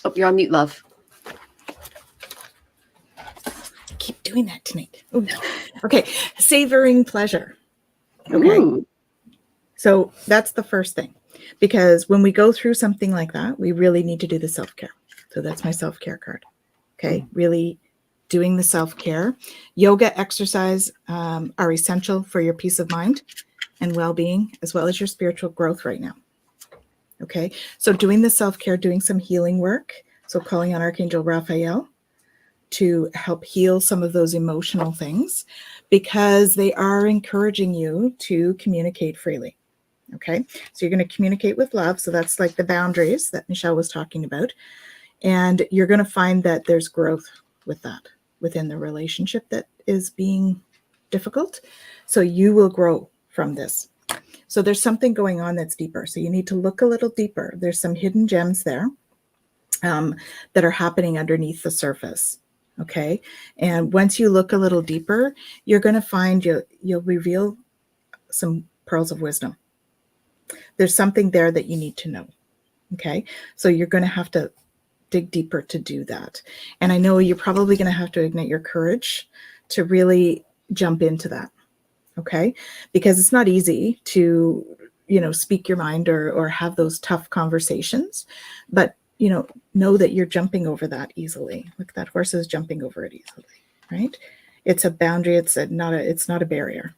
A: Oh, you're on mute, love.
B: Keep doing that tonight. Ooh. Okay. Savoring pleasure. Okay.
A: Ooh.
B: So that's the first thing, because when we go through something like that, we really need to do the self-care. So that's my self-care card. Okay. Really doing the self-care. Yoga, exercise are essential for your peace of mind and well-being, as well as your spiritual growth right now. Okay. So doing the self-care, doing some healing work. So calling on Archangel Raphael to help heal some of those emotional things, because they are encouraging you to communicate freely. Okay. So you're going to communicate with love. So that's like the boundaries that Michelle was talking about. And you're going to find that there's growth with that within the relationship that is being difficult. So you will grow from this. So there's something going on that's deeper. So you need to look a little deeper. There's some hidden gems there that are happening underneath the surface. Okay. And once you look a little deeper, you're going to find you'll reveal some pearls of wisdom. There's something there that you need to know. Okay. So you're going to have to dig deeper to do that. And I know you're probably going to have to ignite your courage to really jump into that. Okay. Because it's not easy to, speak your mind or have those tough conversations, but, know that you're jumping over that easily. Look, that horse is jumping over it easily, right? It's a boundary. It's not a barrier.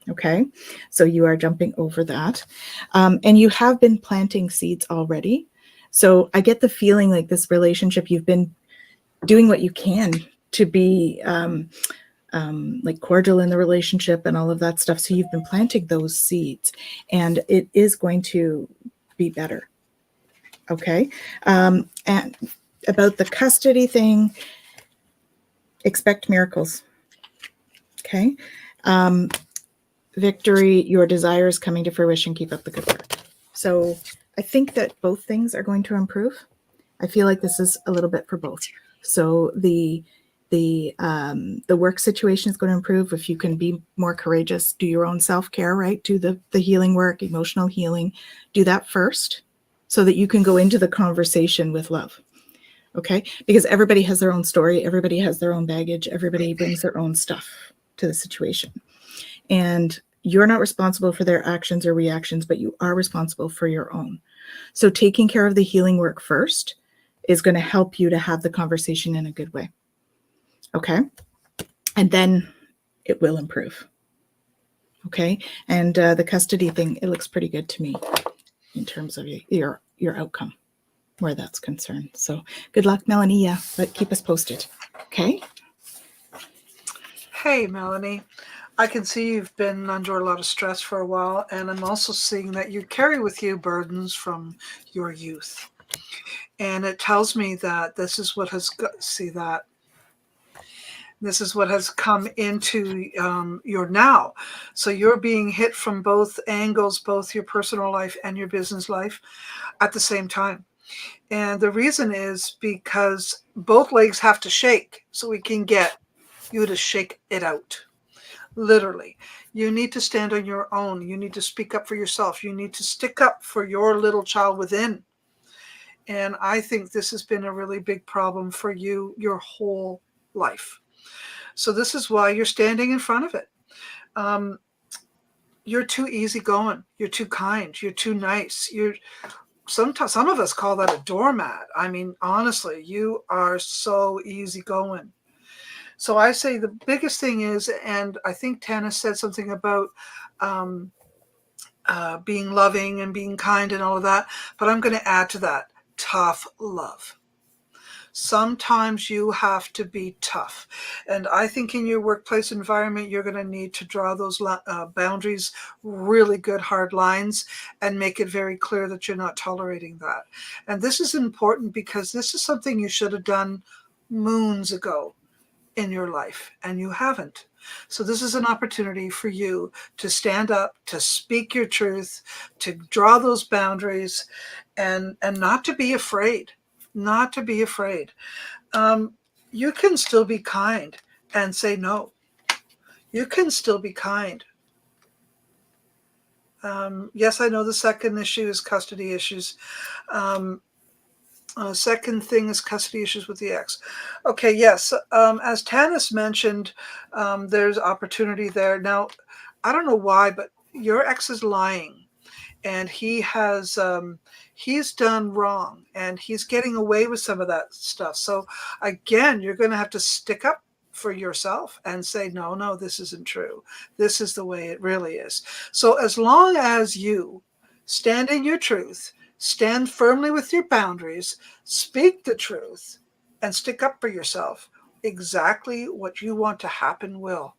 B: Okay. So you are jumping over that. And you have been planting seeds already. So I get the feeling like this relationship, you've been doing what you can to be like cordial in the relationship and all of that stuff. So you've been planting those seeds, and it is going to be better. Okay. And about the custody thing, expect miracles. Okay. Victory, your desire is coming to fruition. Keep up the good work. So I think that both things are going to improve. I feel like this is a little bit for both. So the work situation is going to improve if you can be more courageous, do your own self-care, right? Do the healing work, emotional healing, do that first so that you can go into the conversation with love. Okay. Because everybody has their own story. Everybody has their own baggage. Everybody brings their own stuff to the situation. And you're not responsible for their actions or reactions, but you are responsible for your own. So taking care of the healing work first is going to help you to have the conversation in a good way. Okay. And then it will improve. Okay. And the custody thing, it looks pretty good to me in terms of your outcome where that's concerned. So good luck, Melanie. Yeah, but keep us posted. Okay.
C: Hey, Melanie. I can see you've been under a lot of stress for a while, and I'm also seeing that you carry with you burdens from your youth. And it tells me that this is what has come into your now. So you're being hit from both angles, both your personal life and your business life at the same time. And the reason is because both legs have to shake so we can get you to shake it out. Literally, you need to stand on your own. You need to speak up for yourself. You need to stick up for your little child within. And I think this has been a really big problem for you your whole life. So this is why you're standing in front of it. You're too easygoing. You're too kind. You're too nice. Sometimes some of us call that a doormat. I mean, honestly, you are so easygoing. So I say the biggest thing is, and I think Tanys said something about being loving and being kind and all of that, but I'm going to add to that, tough love. Sometimes you have to be tough. And I think in your workplace environment, you're going to need to draw those boundaries, really good hard lines, and make it very clear that you're not tolerating that. And this is important because this is something you should have done moons ago in your life, and you haven't. So this is an opportunity for you to stand up, to speak your truth, to draw those boundaries, and not to be afraid. Not to be afraid. You can still be kind and say no. You can still be kind. Yes, I know the second issue is custody issues. Second thing is custody issues with the ex. Okay, yes. As Tanys mentioned, there's opportunity there. Now, I don't know why, but your ex is lying, and he's done wrong, and he's getting away with some of that stuff. So again, you're going to have to stick up for yourself and say, no, this isn't true. This is the way it really is. So as long as you stand in your truth, stand firmly with your boundaries, speak the truth, and stick up for yourself, exactly what you want to happen will,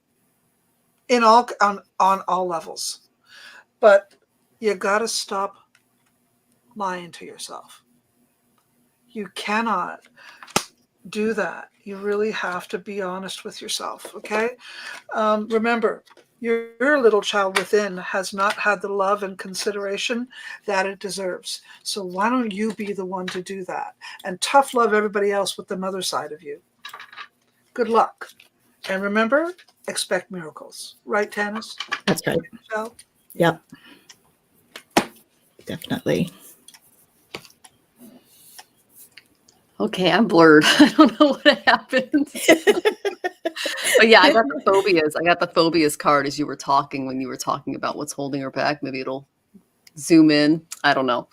C: on all levels. But you got to stop lying to yourself. You cannot do that. You really have to be honest with yourself, okay? Remember, your little child within has not had the love and consideration that it deserves. So why don't you be the one to do that? And tough love everybody else with the mother side of you. Good luck. And remember, expect miracles. Right, Tanys?
B: That's right.
C: Michelle?
B: Yep. Definitely.
A: Okay, I'm blurred. I don't know what happened. But yeah, I got the phobias. I got the phobias card as you were talking, when you were talking about what's holding her back. Maybe it'll zoom in. I don't know.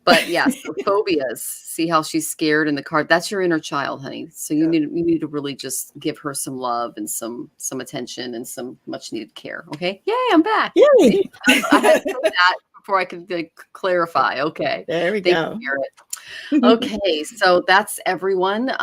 A: But yes, so phobias. See how she's scared in the card. That's your inner child, honey. So you need to really just give her some love and some attention and some much needed care. Okay. Yay, I'm back.
B: Yay.
A: See? I had to say that before I could clarify. Okay.
B: There we
A: Thank
B: go.
A: you, Garrett. Okay, so that's everyone.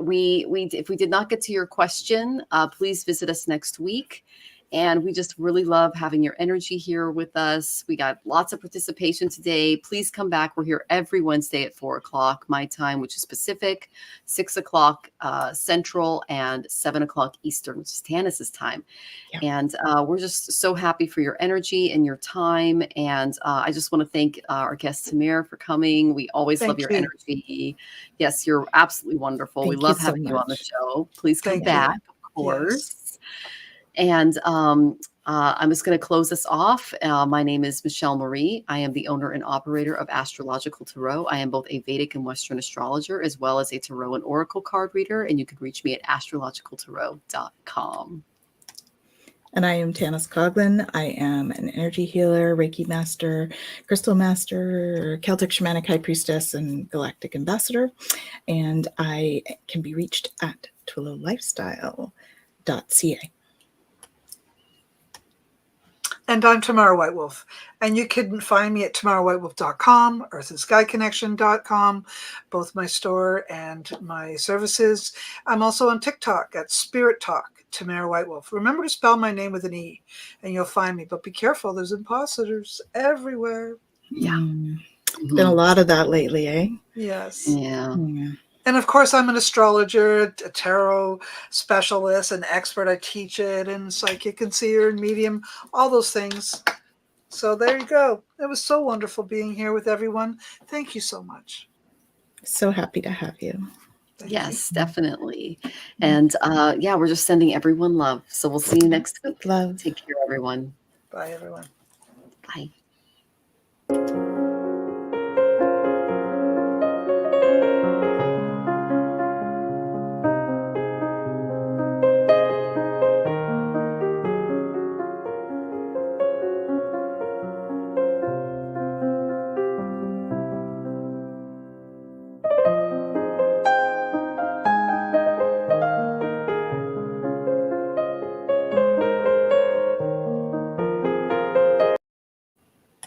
A: We if we did not get to your question, please visit us next week. And we just really love having your energy here with us. We got lots of participation today. Please come back. We're here every Wednesday at 4:00 my time, which is Pacific, 6:00 Central, and 7:00 Eastern, which is Tanys's time.
B: Yeah.
A: And we're just so happy for your energy and your time. And I just want to thank our guest Tamare for coming. We always love your energy. Yes, you're absolutely wonderful. We love having you on the show. Please come back, of course. Yes. And I'm just going to close this off. My name is Michelle Marie. I am the owner and operator of Astrological Tarot. I am both a Vedic and Western astrologer, as well as a tarot and oracle card reader. And you can reach me at astrologicaltarot.com.
B: And I am Tanys Coughlan. I am an energy healer, Reiki master, crystal master, Celtic Shamanic high priestess, and galactic ambassador. And I can be reached at twillowlifestyle.ca.
C: And I'm Tamara Whitewolf. And you can find me at tamarawhitewolf.com, earthandskyconnection.com, both my store and my services. I'm also on TikTok at Spirit Talk, Tamara Whitewolf. Remember to spell my name with an E, and you'll find me. But be careful, there's imposters everywhere.
A: Yeah.
B: Mm-hmm. Been a lot of that lately, eh?
C: Yes.
A: Yeah.
C: And of course, I'm an astrologer, a tarot specialist, an expert. I teach it, and psychic and seer and medium, all those things. So there you go. It was so wonderful being here with everyone. Thank you so much.
B: So happy to have you.
A: Yes, definitely. And we're just sending everyone love. So we'll see you next week.
B: Love.
A: Take care, everyone.
C: Bye, everyone.
A: Bye.